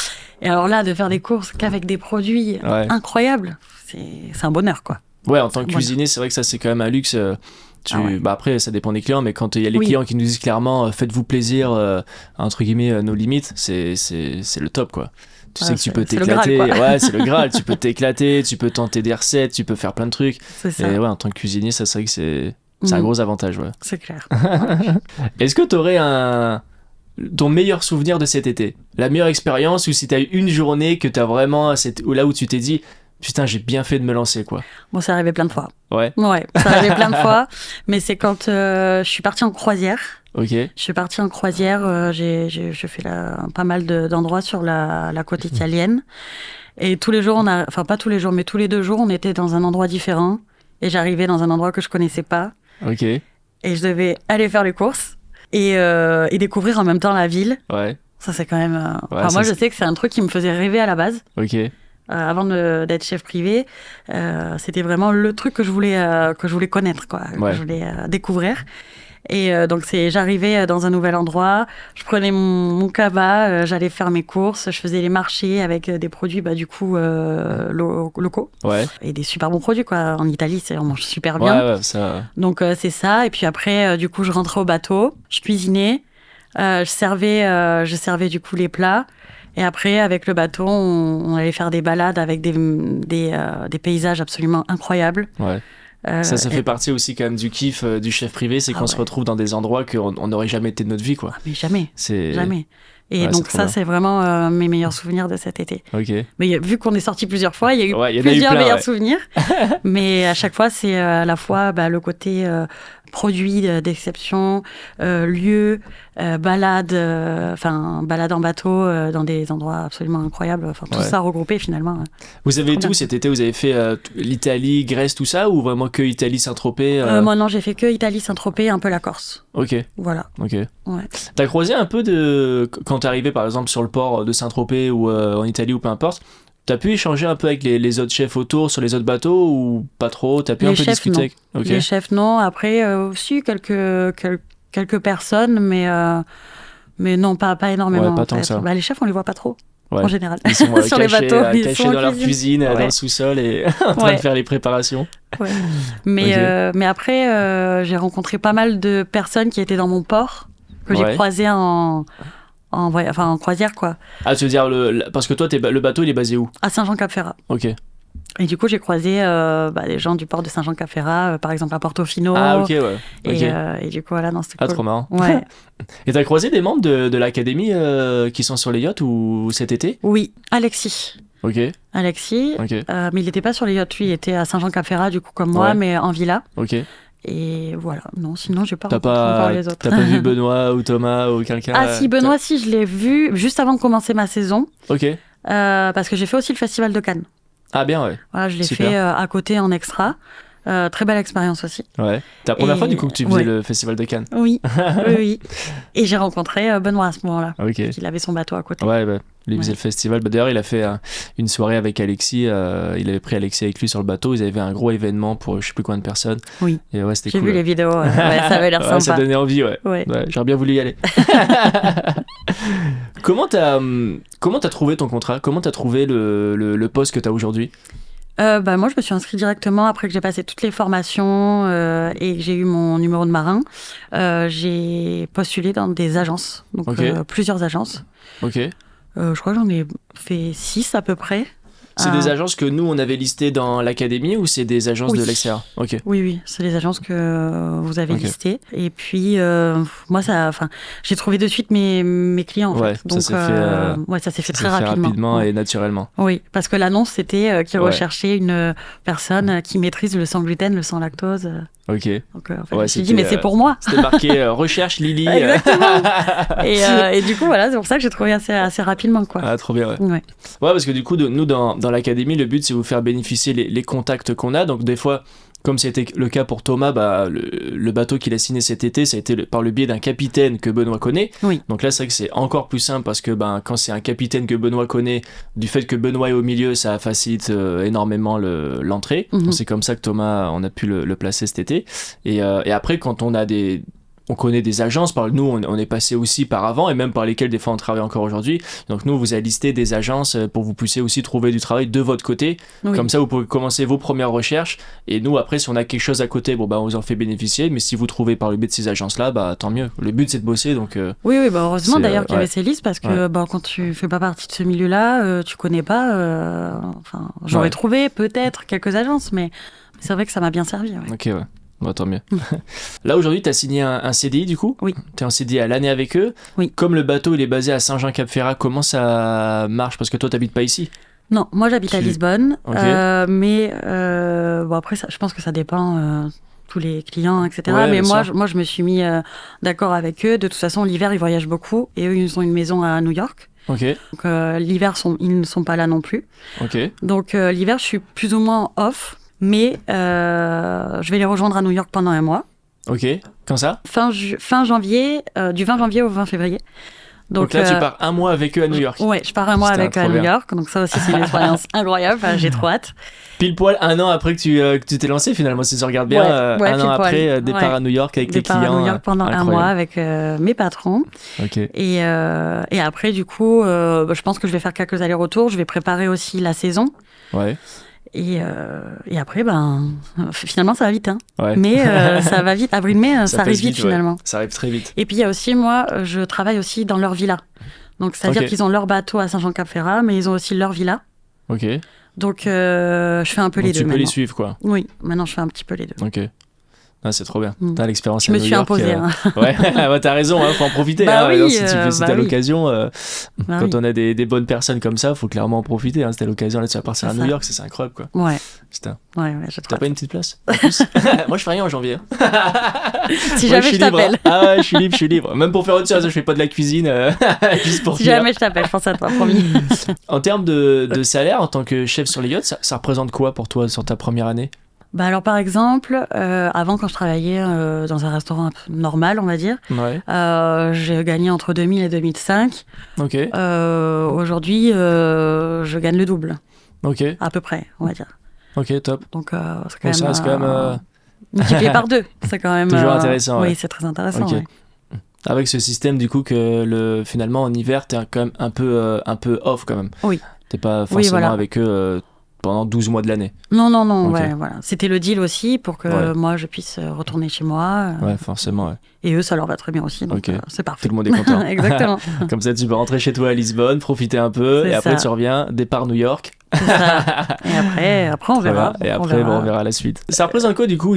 Et alors là, de faire des courses qu'avec des produits incroyables, c'est un bonheur, quoi. Ouais, en tant que cuisinier, c'est vrai que ça, c'est quand même un luxe. Après, ça dépend des clients, mais quand il y a les clients qui nous disent clairement faites-vous plaisir, entre guillemets, nos limites, c'est le top, quoi. Tu sais que tu peux t'éclater. C'est le Graal. Tu peux t'éclater, tu peux tenter des recettes, tu peux faire plein de trucs. C'est ça. Et en tant que cuisinier, ça, c'est vrai que c'est un gros avantage, C'est clair. Est-ce que tu aurais ton meilleur souvenir de cet été? La meilleure expérience, ou si tu as eu une journée que tu as vraiment... là où tu t'es dit, putain, j'ai bien fait de me lancer, quoi. Bon, ça arrivait plein de fois. Ouais, ça arrivait plein de fois. Mais c'est quand je suis partie en croisière. Ok. Je suis partie en croisière. J'ai fait pas mal d'endroits sur la côte italienne. Et tous les jours, enfin, pas tous les jours, mais tous les 2 jours, on était dans un endroit différent. Et j'arrivais dans un endroit que je connaissais pas. Ok. Et je devais aller faire les courses et découvrir en même temps la ville. Ouais. Ça, c'est quand même... moi, je sais que c'est un truc qui me faisait rêver à la base. Ok. Avant d'être chef privé, c'était vraiment le truc que je voulais connaître, quoi, que je voulais découvrir. Et donc, j'arrivais dans un nouvel endroit, je prenais mon cabas, j'allais faire mes courses, je faisais les marchés avec des produits, locaux. Ouais. Et des super bons produits, quoi. En Italie, on mange super bien. Ouais, ça... Donc, c'est ça. Et puis après, du coup, je rentrais au bateau, je cuisinais, je servais du coup les plats. Et après, avec le bateau, on allait faire des balades avec des paysages absolument incroyables. Ouais. Ça fait partie aussi quand même du kiff du chef privé, c'est qu'on se retrouve dans des endroits qu'on n'aurait jamais été de notre vie, quoi. Mais jamais. Jamais. Et donc ça, c'est vraiment mes meilleurs souvenirs de cet été. Ok. Mais vu qu'on est sorti plusieurs fois, il y a eu plusieurs meilleurs souvenirs. Mais à chaque fois, c'est à la fois le côté produits d'exception, lieux, balades en bateau dans des endroits absolument incroyables. Enfin, tout ça regroupé finalement. Vous avez tout cet été, vous avez fait l'Italie, Grèce, tout ça, ou vraiment que Italie, Saint-Tropez Moi non, j'ai fait que Italie, Saint-Tropez, un peu la Corse. Ok. Voilà. Ok. Ouais. T'as croisé un peu quand t'es arrivé par exemple sur le port de Saint-Tropez ou en Italie ou peu importe, t'as pu échanger un peu avec les autres chefs autour sur les autres bateaux ou pas trop? T'as pu un peu discuter avec... Les chefs non, après aussi quelques personnes, mais non, pas énormément. Ouais, pas tant que ça. Les chefs, on les voit pas trop. Ouais. En général, ils sont sur les bateaux, cachés dans leur cuisine, dans le sous-sol et en train de faire les préparations. Ouais. Mais après, j'ai rencontré pas mal de personnes qui étaient dans mon port, que j'ai croisées en croisière, quoi. Ah, tu veux dire, parce que toi, le bateau, il est basé où? À Saint-Jean-Cap-Ferrat. Ok. Et du coup, j'ai croisé des gens du port de Saint-Jean-Cap-Ferrat, par exemple à Portofino. Ah, ok, ouais. Et du coup, voilà, non, c'était cool. Ah, trop marrant. Ouais. Et t'as croisé des membres de l'académie qui sont sur les yachts ou cet été? Oui, Alexis. Ok. Alexis, okay. Mais il n'était pas sur les yachts, lui, il était à Saint-Jean-Cap-Ferrat, du coup, comme moi, mais en villa. Ok. Et voilà, non, sinon, j'ai pas rencontré encore les autres. T'as pas vu Benoît ou Thomas ou quelqu'un? Ah si, Benoît, si, je l'ai vu juste avant de commencer ma saison. Ok. Parce que j'ai fait aussi le Festival de Cannes. Ah bien, ouais. Voilà, je l'ai fait à côté en extra. Très belle expérience aussi. Ouais. C'est la première fois du coup que tu faisais le Festival de Cannes? Oui, oui. Et j'ai rencontré Benoît à ce moment-là. Ok. Il avait son bateau à côté. Ouais, lui faisait le festival. D'ailleurs, il a fait une soirée avec Alexis. Il avait pris Alexis avec lui sur le bateau. Ils avaient fait un gros événement pour je sais plus combien de personnes. Oui. Et ouais, c'était cool. J'ai vu les vidéos. Ça avait l'air sympa. Ça donnait envie, ouais. J'aurais bien voulu y aller. Comment t'as trouvé ton contrat? Comment t'as trouvé le poste que t'as aujourd'hui? Moi, je me suis inscrite directement après que j'ai passé toutes les formations et que j'ai eu mon numéro de marin. J'ai postulé dans des agences, donc plusieurs agences. Ok. Je crois que j'en ai fait 6 à peu près. C'est des agences que nous, on avait listées dans l'académie ou c'est des agences de l'extérieur? Ok. Oui, c'est des agences que vous avez listées. Et puis, moi, j'ai trouvé de suite mes clients, en fait. Donc, ça s'est fait très rapidement. Et naturellement. Oui, parce que l'annonce, c'était qu'ils recherchaient une personne qui maîtrise le sans gluten, le sans lactose. Ok. Donc, je me suis dit, mais c'est pour moi. C'était marqué recherche Lily. Exactement. Et du coup, voilà, c'est pour ça que j'ai trouvé assez rapidement, quoi. Ah, trop bien, ouais, parce que du coup, nous, dans l'académie, le but, c'est vous faire bénéficier les contacts qu'on a. Donc, des fois, comme c'était le cas pour Thomas, le bateau qu'il a signé cet été, ça a été par le biais d'un capitaine que Benoît connaît. Oui. Donc là, c'est vrai que c'est encore plus simple parce que quand c'est un capitaine que Benoît connaît, du fait que Benoît est au milieu, ça facilite énormément l'entrée. Mm-hmm. Donc, c'est comme ça que Thomas, on a pu le placer cet été. Et après, quand on connaît des agences, nous on est passé aussi par avant et même par lesquelles des fois on travaille encore aujourd'hui. Donc nous, vous avez listé des agences pour que vous puissiez aussi trouver du travail de votre côté. Oui. Comme ça, vous pouvez commencer vos premières recherches et nous après, si on a quelque chose à côté, on vous en fait bénéficier. Mais si vous trouvez par le biais de ces agences-là, tant mieux. Le but c'est de bosser. Donc oui, heureusement d'ailleurs qu'il y avait ces listes parce que quand tu fais pas partie de ce milieu-là, tu connais pas. J'aurais trouvé peut-être quelques agences, mais c'est vrai que ça m'a bien servi. Ouais. Ok, ouais. Bon, tant mieux. Là, aujourd'hui, tu as signé un CDI, du coup? Oui. Tu es en CDI à l'année avec eux? Oui. Comme le bateau, il est basé à Saint-Jean-Cap-Ferrat, comment ça marche? Parce que toi, tu n'habites pas ici? Non, moi, j'habite à Lisbonne. Okay. Mais après, je pense que ça dépend tous les clients, etc. Ouais, mais moi, je me suis mis d'accord avec eux. De toute façon, l'hiver, ils voyagent beaucoup. Et eux, ils ont une maison à New York. Ok. Donc, l'hiver, ils ne sont pas là non plus. Ok. Donc, l'hiver, je suis plus ou moins off. Mais je vais les rejoindre à New York pendant un mois. Ok, quand ça? Fin janvier, du 20 janvier au 20 février. Donc là, tu pars un mois avec eux à New York? Ouais, je pars un mois avec eux à New York. Donc ça aussi, c'est une expérience incroyable. J'ai trop hâte. Pile poil un an après que tu t'es lancé finalement, si tu regardes bien. Un an après, départ à New York avec tes clients. Départ à New York pendant un mois avec mes patrons. Ok. Et après, du coup, je pense que je vais faire quelques allers-retours. Je vais préparer aussi la saison. Ouais. Et après, finalement, ça va vite. Hein. Ouais. Mais ça va vite. Avril-mai, ça arrive vite finalement. Ça arrive très vite. Et puis, il y a aussi, moi, je travaille aussi dans leur villa. Donc, c'est-à-dire qu'ils ont leur bateau à Saint-Jean-Cap-Ferrat, mais ils ont aussi leur villa. Ok. Donc, je fais un peu les deux. Tu peux les suivre, quoi. Oui, maintenant, je fais un petit peu les deux. Ok. Ah, c'est trop bien. T'as l'expérience à New York. Je me suis imposée. Ouais, bah, t'as raison, faut en profiter. Si t'as l'occasion, quand on a des bonnes personnes comme ça, faut clairement en profiter. Si t'as l'occasion, là, tu vas partir à New York, c'est incroyable, quoi. Ouais. Putain. Ouais, t'as pas une petite place en plus? Moi, je fais rien en janvier. Si jamais je t'appelle. Ah ouais, je suis libre. Même pour faire autre chose, je fais pas de la cuisine. Juste pour si jamais je t'appelle, je pense à toi, promis. En termes de salaire, en tant que chef sur les yachts, ça représente quoi pour toi sur ta première année? Bah alors par exemple, avant quand je travaillais dans un restaurant normal, on va dire, j'ai gagné entre 2000 et 2005. Ok. Aujourd'hui, je gagne le double. Ok. À peu près, on va dire. Ok, top. Donc c'est quand même, ça reste quand même multiplié par 2. C'est quand même toujours intéressant. Oui, c'est très intéressant. Okay. Ouais. Avec ce système du coup que finalement en hiver t'es quand même un peu off quand même. Oui. T'es pas forcément avec eux pendant 12 mois de l'année. Non, okay. Voilà. C'était le deal aussi pour que moi je puisse retourner chez moi. Ouais, forcément, ouais. Et eux, ça leur va très bien aussi, donc c'est parfait. Tout le monde est content. Exactement. Comme ça, tu peux rentrer chez toi à Lisbonne, profiter un peu, et après tu reviens, départ New York. C'est ça. Et après on verra. Et après, on verra la suite. Ça représente quoi du coup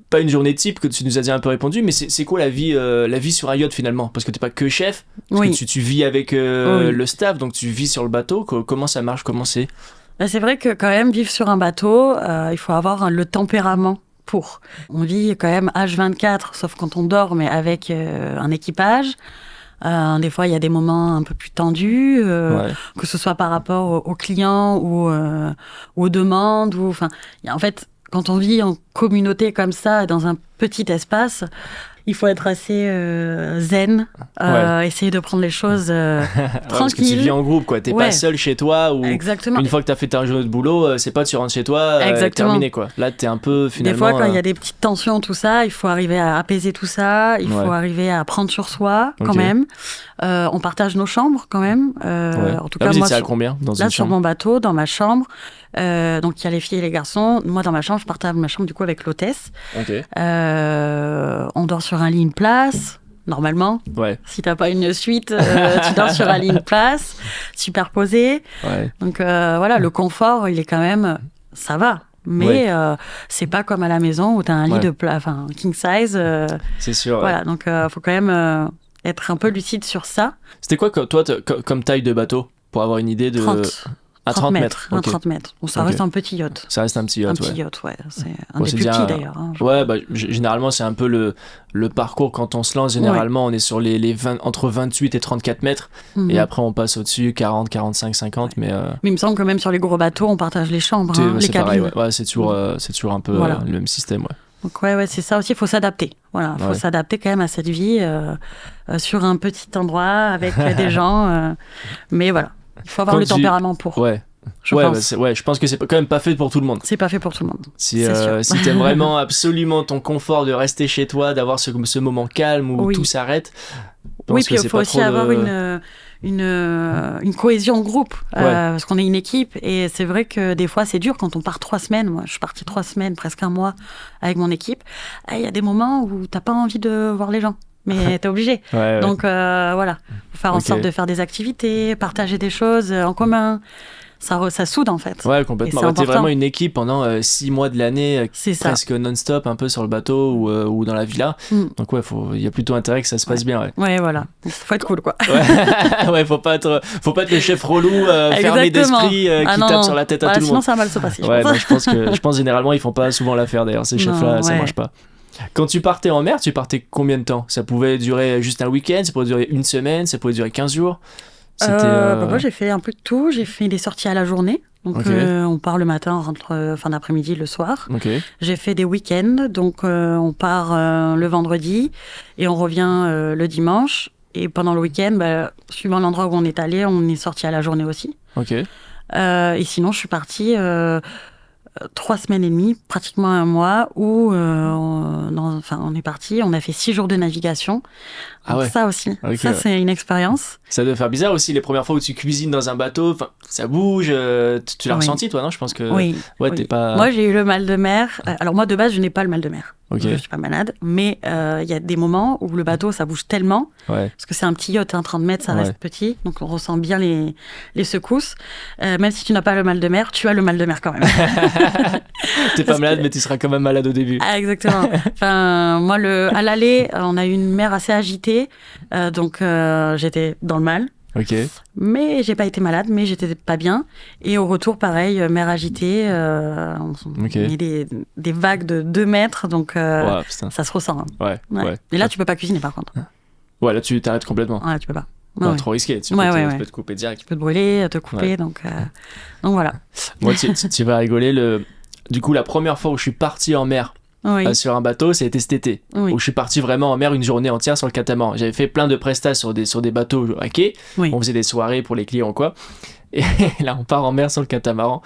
pas une journée type que tu nous as déjà un peu répondu, mais c'est quoi la vie sur un yacht finalement? Parce que t'es pas que chef, parce que tu vis avec le staff, donc tu vis sur le bateau. Comment ça marche? Comment c'est? C'est vrai que quand même, vivre sur un bateau, il faut avoir le tempérament pour. On vit quand même H24, sauf quand on dort, mais avec un équipage. Des fois, il y a des moments un peu plus tendus, que ce soit par rapport aux clients ou aux demandes. En fait, quand on vit en communauté comme ça, dans un petit espace, il faut être assez zen, essayer de prendre les choses tranquilles. Parce que tu vis en groupe, quoi. T'es pas seul chez toi. Ou exactement. Une fois que t'as fait ta journée de boulot, c'est pas tu rentres chez toi, terminé, quoi. Là, t'es un peu finalement. Des fois, quand il y a des petites tensions, tout ça, il faut arriver à apaiser tout ça. Il faut arriver à prendre sur soi, quand même. On partage nos chambres, quand même. En tout cas, vous étiez à combien dans une chambre? Sur mon bateau, dans ma chambre. Donc, il y a les filles et les garçons. Moi, dans ma chambre, je partage ma chambre, du coup, avec l'hôtesse. On dort sur un lit, une place, normalement. Si t'as pas une suite, tu dors sur un lit, une place, superposé. Donc voilà, le confort, il est quand même, ça va. Mais c'est pas comme à la maison où t'as un lit de king size. C'est sûr. Voilà, donc faut quand même être un peu lucide sur ça. C'était quoi, toi, comme taille de bateau, pour avoir une idée de... 30 mètres. 30 mètres. Bon, ça reste un petit yacht. Ça reste un petit yacht, C'est un des plus petits, d'ailleurs. Généralement, c'est un peu le parcours. Quand on se lance, généralement, on est sur entre 28 et 34 mètres. Et après, on passe au-dessus, 40, 45, 50. Mais il me semble que même sur les gros bateaux, on partage les chambres, les cabines. Pareil, c'est toujours un peu le même système, Donc c'est ça aussi, il faut s'adapter. Voilà, faut s'adapter quand même à cette vie sur un petit endroit avec des gens. Mais voilà. Il faut avoir le tempérament pour. Je pense que c'est quand même pas fait pour tout le monde. C'est pas fait pour tout le monde. Si t'aimes vraiment absolument ton confort de rester chez toi, d'avoir ce moment calme où tout s'arrête. Oui, puis il faut aussi avoir une cohésion de groupe, parce qu'on est une équipe, et c'est vrai que des fois c'est dur quand on part 3 semaines. Moi, je suis partie 3 semaines, presque un mois avec mon équipe. Il y a des moments où t'as pas envie de voir les gens. Mais t'es obligé. Donc voilà, faut faire en sorte de faire des activités, partager des choses en commun. Ça soude en fait. Ouais, complètement. T'es vraiment une équipe pendant 6 mois de l'année, presque non-stop, un peu sur le bateau ou dans la villa. Donc il y a plutôt intérêt que ça se passe bien. Ouais, voilà. Faut être cool, quoi. Faut pas être le chef relou, fermé d'esprit, qui tape sur la tête à tout le monde. Sinon, ça va mal se passer. Je pense généralement ils font pas souvent l'affaire d'ailleurs. Ces chefs-là, ça marche pas. Quand tu partais en mer, tu partais combien de temps? Ça pouvait durer juste un week-end, ça pouvait durer une semaine, ça pouvait durer 15 jours? Moi, j'ai fait un peu de tout. J'ai fait des sorties à la journée. Donc, on part le matin, on rentre fin d'après-midi, le soir. J'ai fait des week-ends. Donc, on part le vendredi et on revient le dimanche. Et pendant le week-end, suivant l'endroit où on est allé, on est sorti à la journée aussi. Et sinon, je suis partie 3 semaines et demie, pratiquement un mois, où on est parti, on a fait 6 jours de navigation. Donc ça aussi, c'est une expérience. Ça doit faire bizarre aussi les premières fois où tu cuisines dans un bateau, ça bouge, tu l'as ressenti toi, non? Je pense que t'es pas... Moi j'ai eu le mal de mer, alors moi de base je n'ai pas le mal de mer. Je suis pas malade, mais il y a des moments où le bateau, ça bouge tellement, parce que c'est un petit yacht, 30 mètres, ça reste petit, donc on ressent bien les secousses. Même si tu n'as pas le mal de mer, tu as le mal de mer quand même. T'es pas malade, mais tu seras quand même malade au début. Ah, exactement. Enfin, moi, à l'aller, on a eu une mer assez agitée, donc j'étais dans le mal. Mais j'ai pas été malade, mais j'étais pas bien. Et au retour, pareil, mer agitée, on a des vagues de 2 mètres, donc ça se ressent. Hein. Et là, tu peux pas cuisiner par contre. Ouais, là, tu t'arrêtes complètement. Ouais, tu peux pas. Trop risqué, tu peux te couper direct. Tu peux te brûler, te couper, donc voilà. Moi, tu vas rigoler. Du coup, la première fois où je suis parti en mer, sur un bateau, ça a été cet été, où je suis parti vraiment en mer une journée entière sur le catamaran. J'avais fait plein de prestats sur des bateaux à quai, on faisait des soirées pour les clients quoi, et là on part en mer sur le catamaran.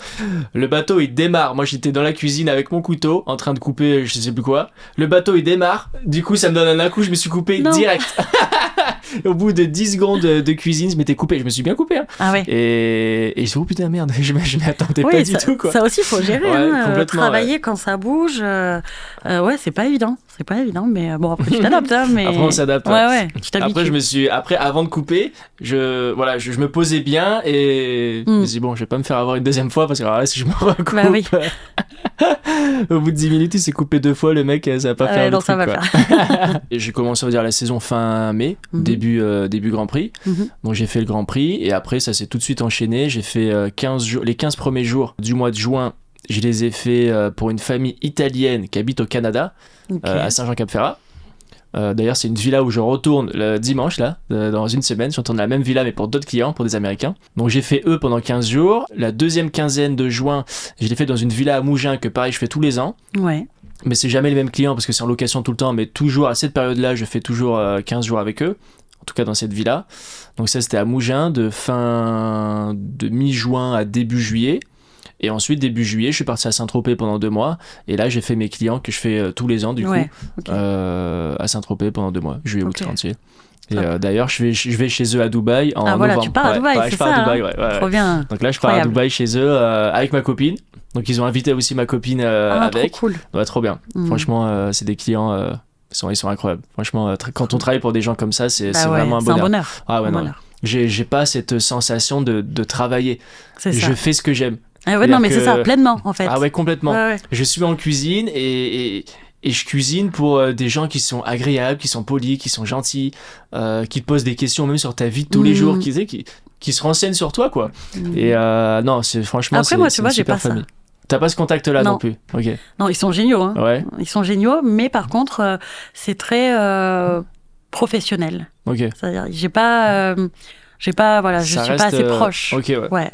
Le bateau il démarre, moi j'étais dans la cuisine avec mon couteau en train de couper je sais plus quoi, le bateau il démarre, du coup ça me donne un coup, je me suis coupé direct. Au bout de 10 secondes de cuisine, je m'étais coupé. Je me suis bien coupé. Hein. Ah ouais. Et je me suis dit, oh putain, merde, je m'y attendais pas du tout. Quoi. Ça aussi, il faut gérer. Travailler quand ça bouge, c'est pas évident. C'est pas évident, mais bon, après, tu t'adaptes. Mais... Après, on s'adapte. Tu t'habitues. Après, avant de couper, je me posais bien et je me suis dit, bon, je vais pas me faire avoir une deuxième fois parce que alors là, si je me recoupe. Bah oui. Au bout de 10 minutes, il s'est coupé 2 fois, le mec, ça va pas faire le truc. Ça va faire. Et j'ai commencé à dire la saison fin mai, début Grand Prix. Donc j'ai fait le Grand Prix et après ça s'est tout de suite enchaîné. J'ai fait 15 jours, les 15 premiers jours du mois de juin, je les ai fait pour une famille italienne qui habite au Canada, à Saint-Jean-Cap-Ferrat. D'ailleurs, c'est une villa où je retourne le dimanche, là, dans une semaine. Je retourne la même villa, mais pour d'autres clients, pour des Américains. Donc, j'ai fait eux pendant 15 jours. La deuxième quinzaine de juin, je l'ai fait dans une villa à Mougins, que pareil, je fais tous les ans. Mais c'est jamais les mêmes clients parce que c'est en location tout le temps. Mais toujours, à cette période-là, je fais toujours 15 jours avec eux. En tout cas, dans cette villa. Donc, ça, c'était à Mougins, de mi-juin à début juillet. Et ensuite, début juillet, je suis parti à Saint-Tropez pendant 2 mois. Et là, j'ai fait mes clients que je fais tous les ans, du coup, à Saint-Tropez pendant 2 mois, juillet, août entier. Et d'ailleurs, je vais chez eux à Dubaï en novembre. Tu pars à Dubaï, c'est je pars ça, à Dubaï, Trop bien. Donc là, je pars à Dubaï chez eux avec ma copine. Donc, ils ont invité aussi ma copine avec. Trop cool. Ouais, trop bien. Franchement, c'est des clients... ils sont incroyables. Franchement, quand on travaille pour des gens comme ça, c'est vraiment un bonheur. C'est un bonheur. Ah ouais, non. J'ai pas cette sensation de travailler. Je fais ce que j'aime. Non, mais c'est ça, pleinement, en fait. Ah ouais, complètement. Je suis en cuisine et je cuisine pour des gens qui sont agréables, qui sont polis, qui sont gentils, qui te posent des questions même sur ta vie de tous les jours, qui se renseignent sur toi, quoi. Et non, franchement, après, moi, tu vois, j'ai pas famille. Ça. T'as pas ce contact-là non plus. Non, ils sont géniaux. Hein. Ouais. Ils sont géniaux, mais par contre, c'est très professionnel. C'est-à-dire, je suis pas assez proche. Ouais.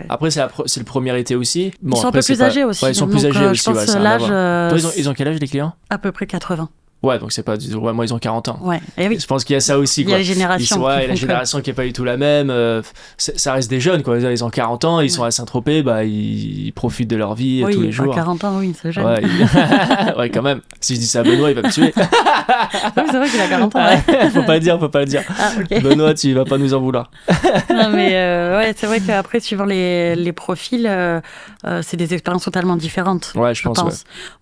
Après, c'est le premier été aussi. Bon, ils sont un peu plus âgés aussi. Ouais, ils sont plus âgés aussi. Je pense l'âge. Toi, ils ont quel âge, les clients ? À peu près 80. Ouais, donc c'est pas du tout. Ouais, moi, ils ont 40 ans. Ouais. Et oui. Je pense qu'il y a ça aussi. Il y a les générations. La génération qui est pas du tout la même. Ça reste des jeunes, quoi. Ils ont 40 ans, ils sont à Saint-Tropez, ils profitent de leur vie tous les jours. 40 ans, oui, c'est jeune. Ouais, quand même. Si je dis ça à Benoît, il va me tuer. Oui, c'est vrai qu'il a 40 ans. Faut pas le dire. Ah, okay. Benoît, tu vas pas nous en vouloir. Non, mais c'est vrai qu'après, suivant les profils, c'est des expériences totalement différentes. Ouais, je pense. Ouais.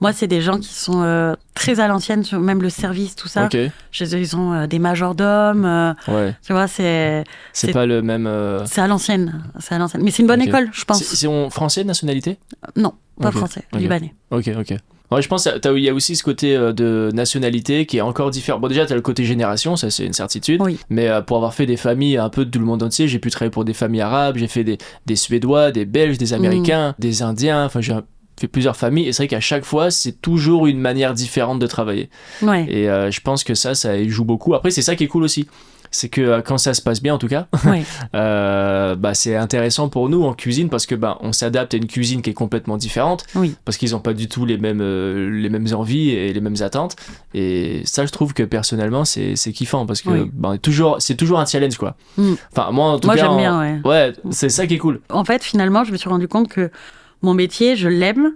Moi, c'est des gens qui sont très à l'ancienne, même le service, tout ça. Chez eux, ils ont des majordomes. Tu vois, c'est pas le même. C'est à l'ancienne. Mais c'est une bonne école, je pense. C'est français de nationalité ? Non, pas français, libanais. Ok. Ouais, je pense qu'il y a aussi ce côté de nationalité qui est encore différent. Bon, déjà, tu as le côté génération, ça c'est une certitude. Oui. Mais pour avoir fait des familles un peu de tout le monde entier, j'ai pu travailler pour des familles arabes, j'ai fait des Suédois, des Belges, des Américains, des Indiens. Enfin, j'ai fait plusieurs familles et c'est vrai qu'à chaque fois, c'est toujours une manière différente de travailler. Ouais. Et je pense que ça y joue beaucoup. Après, c'est ça qui est cool aussi. C'est que quand ça se passe bien en tout cas, c'est intéressant pour nous en cuisine parce que on s'adapte à une cuisine qui est complètement différente, parce qu'ils n'ont pas du tout les mêmes envies et les mêmes attentes, et ça je trouve que personnellement c'est kiffant parce que c'est toujours un challenge quoi. Enfin moi en tout cas j'aime bien c'est ça qui est cool. En fait finalement je me suis rendu compte que mon métier je l'aime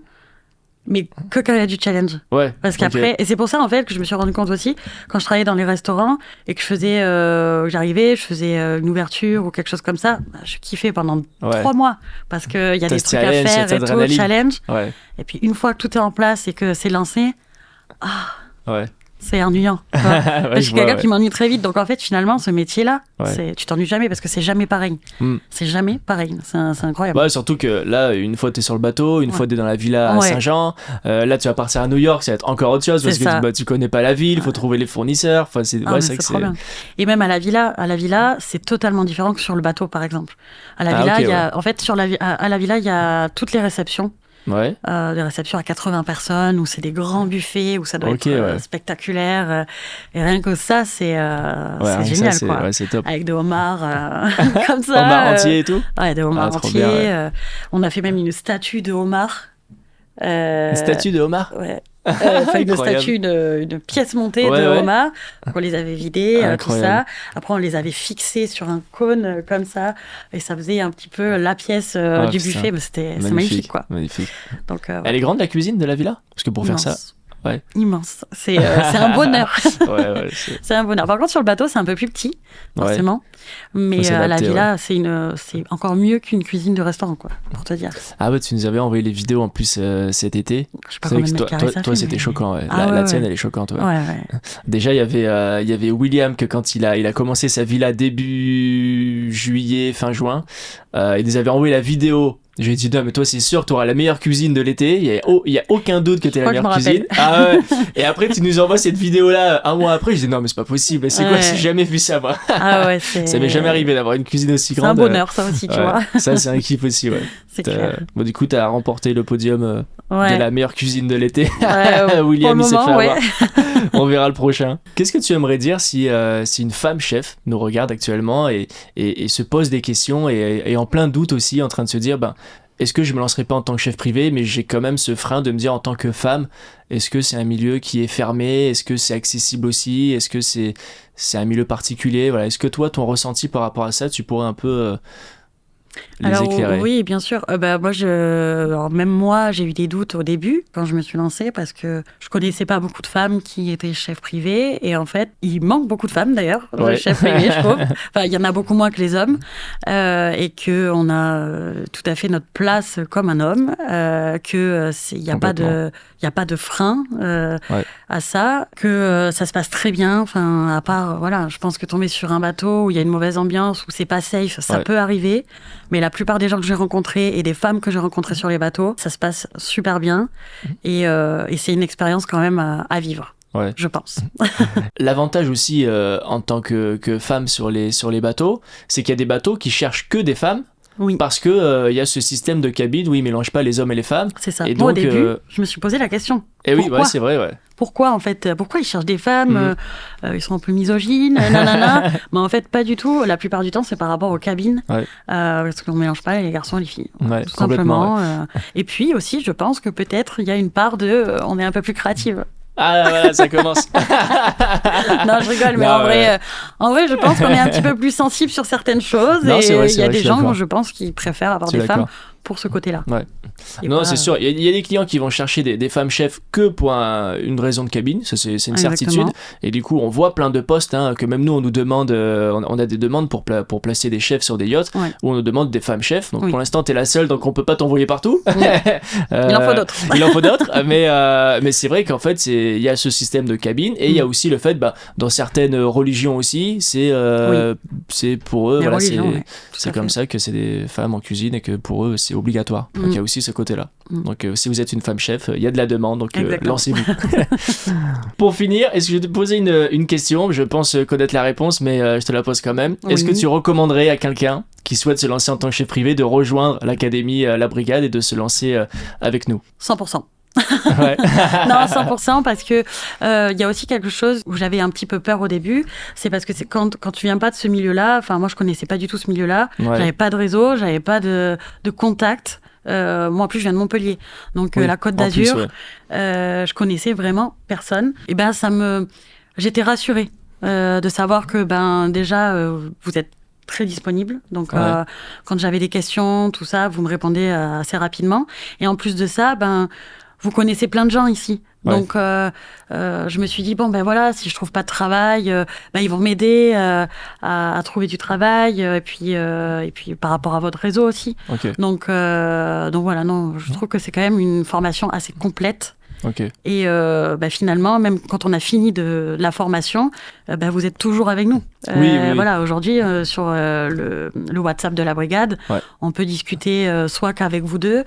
mais que quand il y a du challenge. Ouais. Parce qu'après, et c'est pour ça en fait que je me suis rendu compte aussi quand je travaillais dans les restaurants et que je faisais, je faisais une ouverture ou quelque chose comme ça, je kiffais pendant 3 mois parce que il y a des trucs à faire et tout, challenge. Ouais. Et puis une fois que tout est en place et que c'est lancé, Ouais. C'est ennuyant. Je suis quelqu'un qui m'ennuie très vite. Donc, en fait, finalement, ce métier-là, tu t'ennuies jamais parce que c'est jamais pareil. C'est jamais pareil. C'est incroyable. Ouais, surtout que là, une fois, t'es sur le bateau, une fois, t'es dans la villa à Saint-Jean. Là, tu vas partir à New York, ça va être encore autre chose parce que tu connais pas la ville, il faut trouver les fournisseurs. Enfin, c'est vrai que trop bien. Et même à la villa, c'est totalement différent que sur le bateau, par exemple. À la villa, en fait, à la villa, il y a toutes les réceptions. Ouais. Des réceptions à 80 personnes où c'est des grands buffets où ça doit être spectaculaire et rien que ça c'est génial quoi. C'est top. Avec des homards comme ça, homards entiers et tout. Ouais, des homards entiers. On a fait même une statue de homard. Une statue de homard. Ouais. Une statue, une pièce montée de homard. Donc on les avait vidés, tout ça. Après, on les avait fixés sur un cône comme ça. Et ça faisait un petit peu la pièce du buffet. Mais c'est magnifique, quoi. Magnifique. Donc, elle est grande, la cuisine de la villa? Parce que pour faire ça... Ouais. Immense. C'est un bonheur. C'est un bonheur. Par contre, sur le bateau, c'est un peu plus petit, forcément. Mais la villa, c'est encore mieux qu'une cuisine de restaurant, quoi, pour te dire. Ah ouais, tu nous avais envoyé les vidéos en plus cet été. Je sais pas combien de mètres carrés ça fait. Toi, c'était choquant. Ouais. La tienne, elle est choquante. Ouais. Déjà, il y avait William que quand il a commencé sa villa début juillet, fin juin, il nous avait envoyé la vidéo. Je lui ai dit, non, mais toi, c'est sûr, tu auras la meilleure cuisine de l'été. Il y a aucun doute que tu es la meilleure cuisine. Ah ouais. Et après, tu nous envoies cette vidéo-là un mois après. Je dis, non, mais c'est pas possible. C'est quoi? J'ai jamais vu ça, moi. Ah ouais, ça m'est jamais arrivé d'avoir une cuisine aussi grande. C'est un bonheur, ça aussi, tu vois. Ça, c'est un kiff aussi, ouais. C'est clair. Bon, du coup, tu as remporté le podium de la meilleure cuisine de l'été. William, il s'est fait avoir. On verra le prochain. Qu'est-ce que tu aimerais dire si une femme chef nous regarde actuellement et se pose des questions et en plein doute aussi, en train de se dire, est-ce que je me lancerai pas en tant que chef privé, mais j'ai quand même ce frein de me dire en tant que femme, est-ce que c'est un milieu qui est fermé? Est-ce que c'est accessible aussi? Est-ce que c'est un milieu particulier? Voilà. Est-ce que toi, ton ressenti par rapport à ça, tu pourrais un peu les éclairer? Oui, bien sûr. Même moi, j'ai eu des doutes au début quand je me suis lancée parce que je connaissais pas beaucoup de femmes qui étaient chefs privés et en fait, il manque beaucoup de femmes d'ailleurs, chefs privés, je trouve. Enfin, il y en a beaucoup moins que les hommes et que on a tout à fait notre place comme un homme, il y a pas de frein à ça, que ça se passe très bien. Enfin, à part je pense que tomber sur un bateau où il y a une mauvaise ambiance, où c'est pas safe, ça peut arriver. Mais la plupart des gens que j'ai rencontrés et des femmes que j'ai rencontrées sur les bateaux, ça se passe super bien. Et c'est une expérience quand même à vivre, je pense. L'avantage aussi en tant que femme sur les bateaux, c'est qu'il y a des bateaux qui cherchent que des femmes. Oui. Parce que y a ce système de cabine où ils mélangent pas les hommes et les femmes. C'est ça. Et donc, au début, je me suis posé la question. Et oui, c'est vrai, Pourquoi en fait? Pourquoi ils cherchent des femmes? Ils sont un peu misogynes, nanana. Mais en fait, pas du tout. La plupart du temps, c'est par rapport aux cabines, parce qu'on mélange pas les garçons et les filles, tout simplement. Et puis aussi, je pense que peut-être il y a une part de, on est un peu plus créative. Ah voilà, ça commence. Non, je rigole, mais en vrai, je pense qu'on est un petit peu plus sensible sur certaines choses. Non, et il y a des gens, je pense, qui préfèrent avoir des femmes pour ce côté-là. Ouais. Non, c'est sûr. Il y a des clients qui vont chercher des femmes chefs que pour une raison de cabine. Ça, c'est une certitude. Et du coup, on voit plein de postes que même nous, on nous demande. On a des demandes pour placer des chefs sur des yachts où on nous demande des femmes chefs. Donc pour l'instant, t'es la seule, donc on peut pas t'envoyer partout. Il en faut d'autres. Il en faut d'autres. Mais c'est vrai qu'en fait, il y a ce système de cabine et il y a aussi le fait, dans certaines religions aussi, c'est pour eux, c'est comme ça que c'est des femmes en cuisine et que pour eux, c'est obligatoire. Donc il y a aussi ce côté-là. Donc si vous êtes une femme chef, il y a de la demande, donc lancez-vous. Pour finir, est-ce que je vais te poser une question? Je pense connaître la réponse, mais je te la pose quand même. Est-ce que tu recommanderais à quelqu'un qui souhaite se lancer en tant que chef privé de rejoindre l'académie La Brigade et de se lancer avec nous? 100%. Non, 100%, parce que il y a aussi quelque chose où j'avais un petit peu peur au début. C'est parce que quand tu viens pas de ce milieu-là, enfin moi je connaissais pas du tout ce milieu-là, j'avais pas de réseau, j'avais pas de contact. Moi en plus je viens de Montpellier, donc la Côte d'Azur, je connaissais vraiment personne. Et j'étais rassurée de savoir que déjà vous êtes très disponible, donc quand j'avais des questions, tout ça, vous me répondez assez rapidement. Et en plus de ça, vous connaissez plein de gens ici. Donc, je me suis dit, si je trouve pas de travail, ils vont m'aider à trouver du travail, et puis par rapport à votre réseau aussi. Donc voilà, non, je trouve que c'est quand même une formation assez complète. Okay. Et finalement, même quand on a fini de la formation, vous êtes toujours avec nous. Oui. Voilà, aujourd'hui, sur le WhatsApp de la brigade, on peut discuter soit qu'avec vous deux,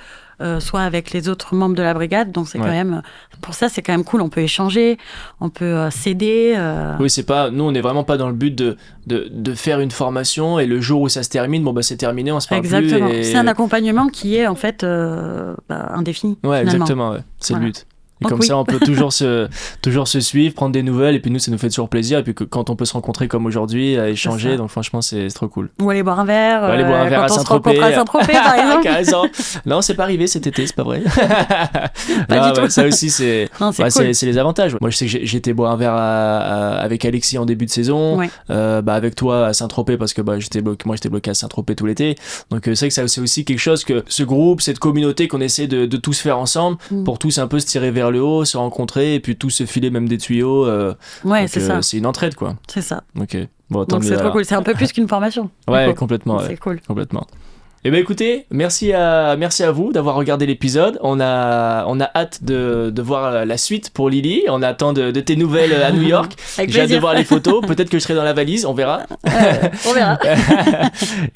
soit avec les autres membres de la brigade. Donc c'est quand même, pour ça, c'est quand même cool. On peut échanger, on peut s'aider. Oui, nous, on n'est vraiment pas dans le but de faire une formation et le jour où ça se termine, c'est terminé, on se parle plus. Exactement. C'est un accompagnement qui est en fait indéfini. Ouais, finalement. Exactement. Ouais. C'est le but. Et comme ça, on peut toujours se suivre, prendre des nouvelles, et puis nous, ça nous fait toujours plaisir. Et puis quand on peut se rencontrer comme aujourd'hui, à échanger, donc franchement, c'est trop cool. Ou aller boire un verre. Aller boire un verre à Saint-Tropez. À Saint-Tropez, par exemple. Non, c'est pas arrivé cet été, c'est pas vrai. Pas du tout. Ça aussi, c'est cool. C'est les avantages. Moi, je sais que j'ai été boire un verre avec Alexis en début de saison, avec toi à Saint-Tropez, parce que moi, j'étais bloqué à Saint-Tropez tout l'été. Donc, c'est vrai que c'est aussi quelque chose que ce groupe, cette communauté qu'on essaie de tous faire ensemble, pour tous un peu se tirer vers le haut, se rencontrer et puis tous se filer même des tuyaux. C'est ça. C'est une entraide, quoi. C'est ça. Ok. Donc c'est trop cool. C'est un peu plus qu'une formation. Ouais, complètement. C'est cool. Complètement. Eh bien écoutez, merci à vous d'avoir regardé l'épisode. On a hâte de voir la suite pour Lily. On attend de tes nouvelles à New York. J'ai hâte de voir les photos. Peut-être que je serai dans la valise, on verra. On verra.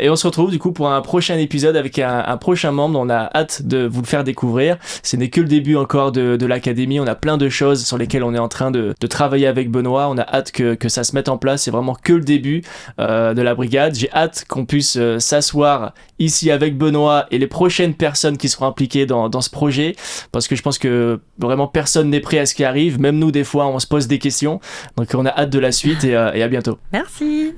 Et on se retrouve du coup pour un prochain épisode avec un prochain membre. On a hâte de vous le faire découvrir. Ce n'est que le début encore de l'académie. On a plein de choses sur lesquelles on est en train de travailler avec Benoît. On a hâte que ça se mette en place. C'est vraiment que le début de la brigade. J'ai hâte qu'on puisse s'asseoir ici avec Benoît et les prochaines personnes qui seront impliquées dans ce projet, parce que je pense que vraiment personne n'est prêt à ce qui arrive, même nous des fois on se pose des questions, donc on a hâte de la suite et à bientôt. Merci.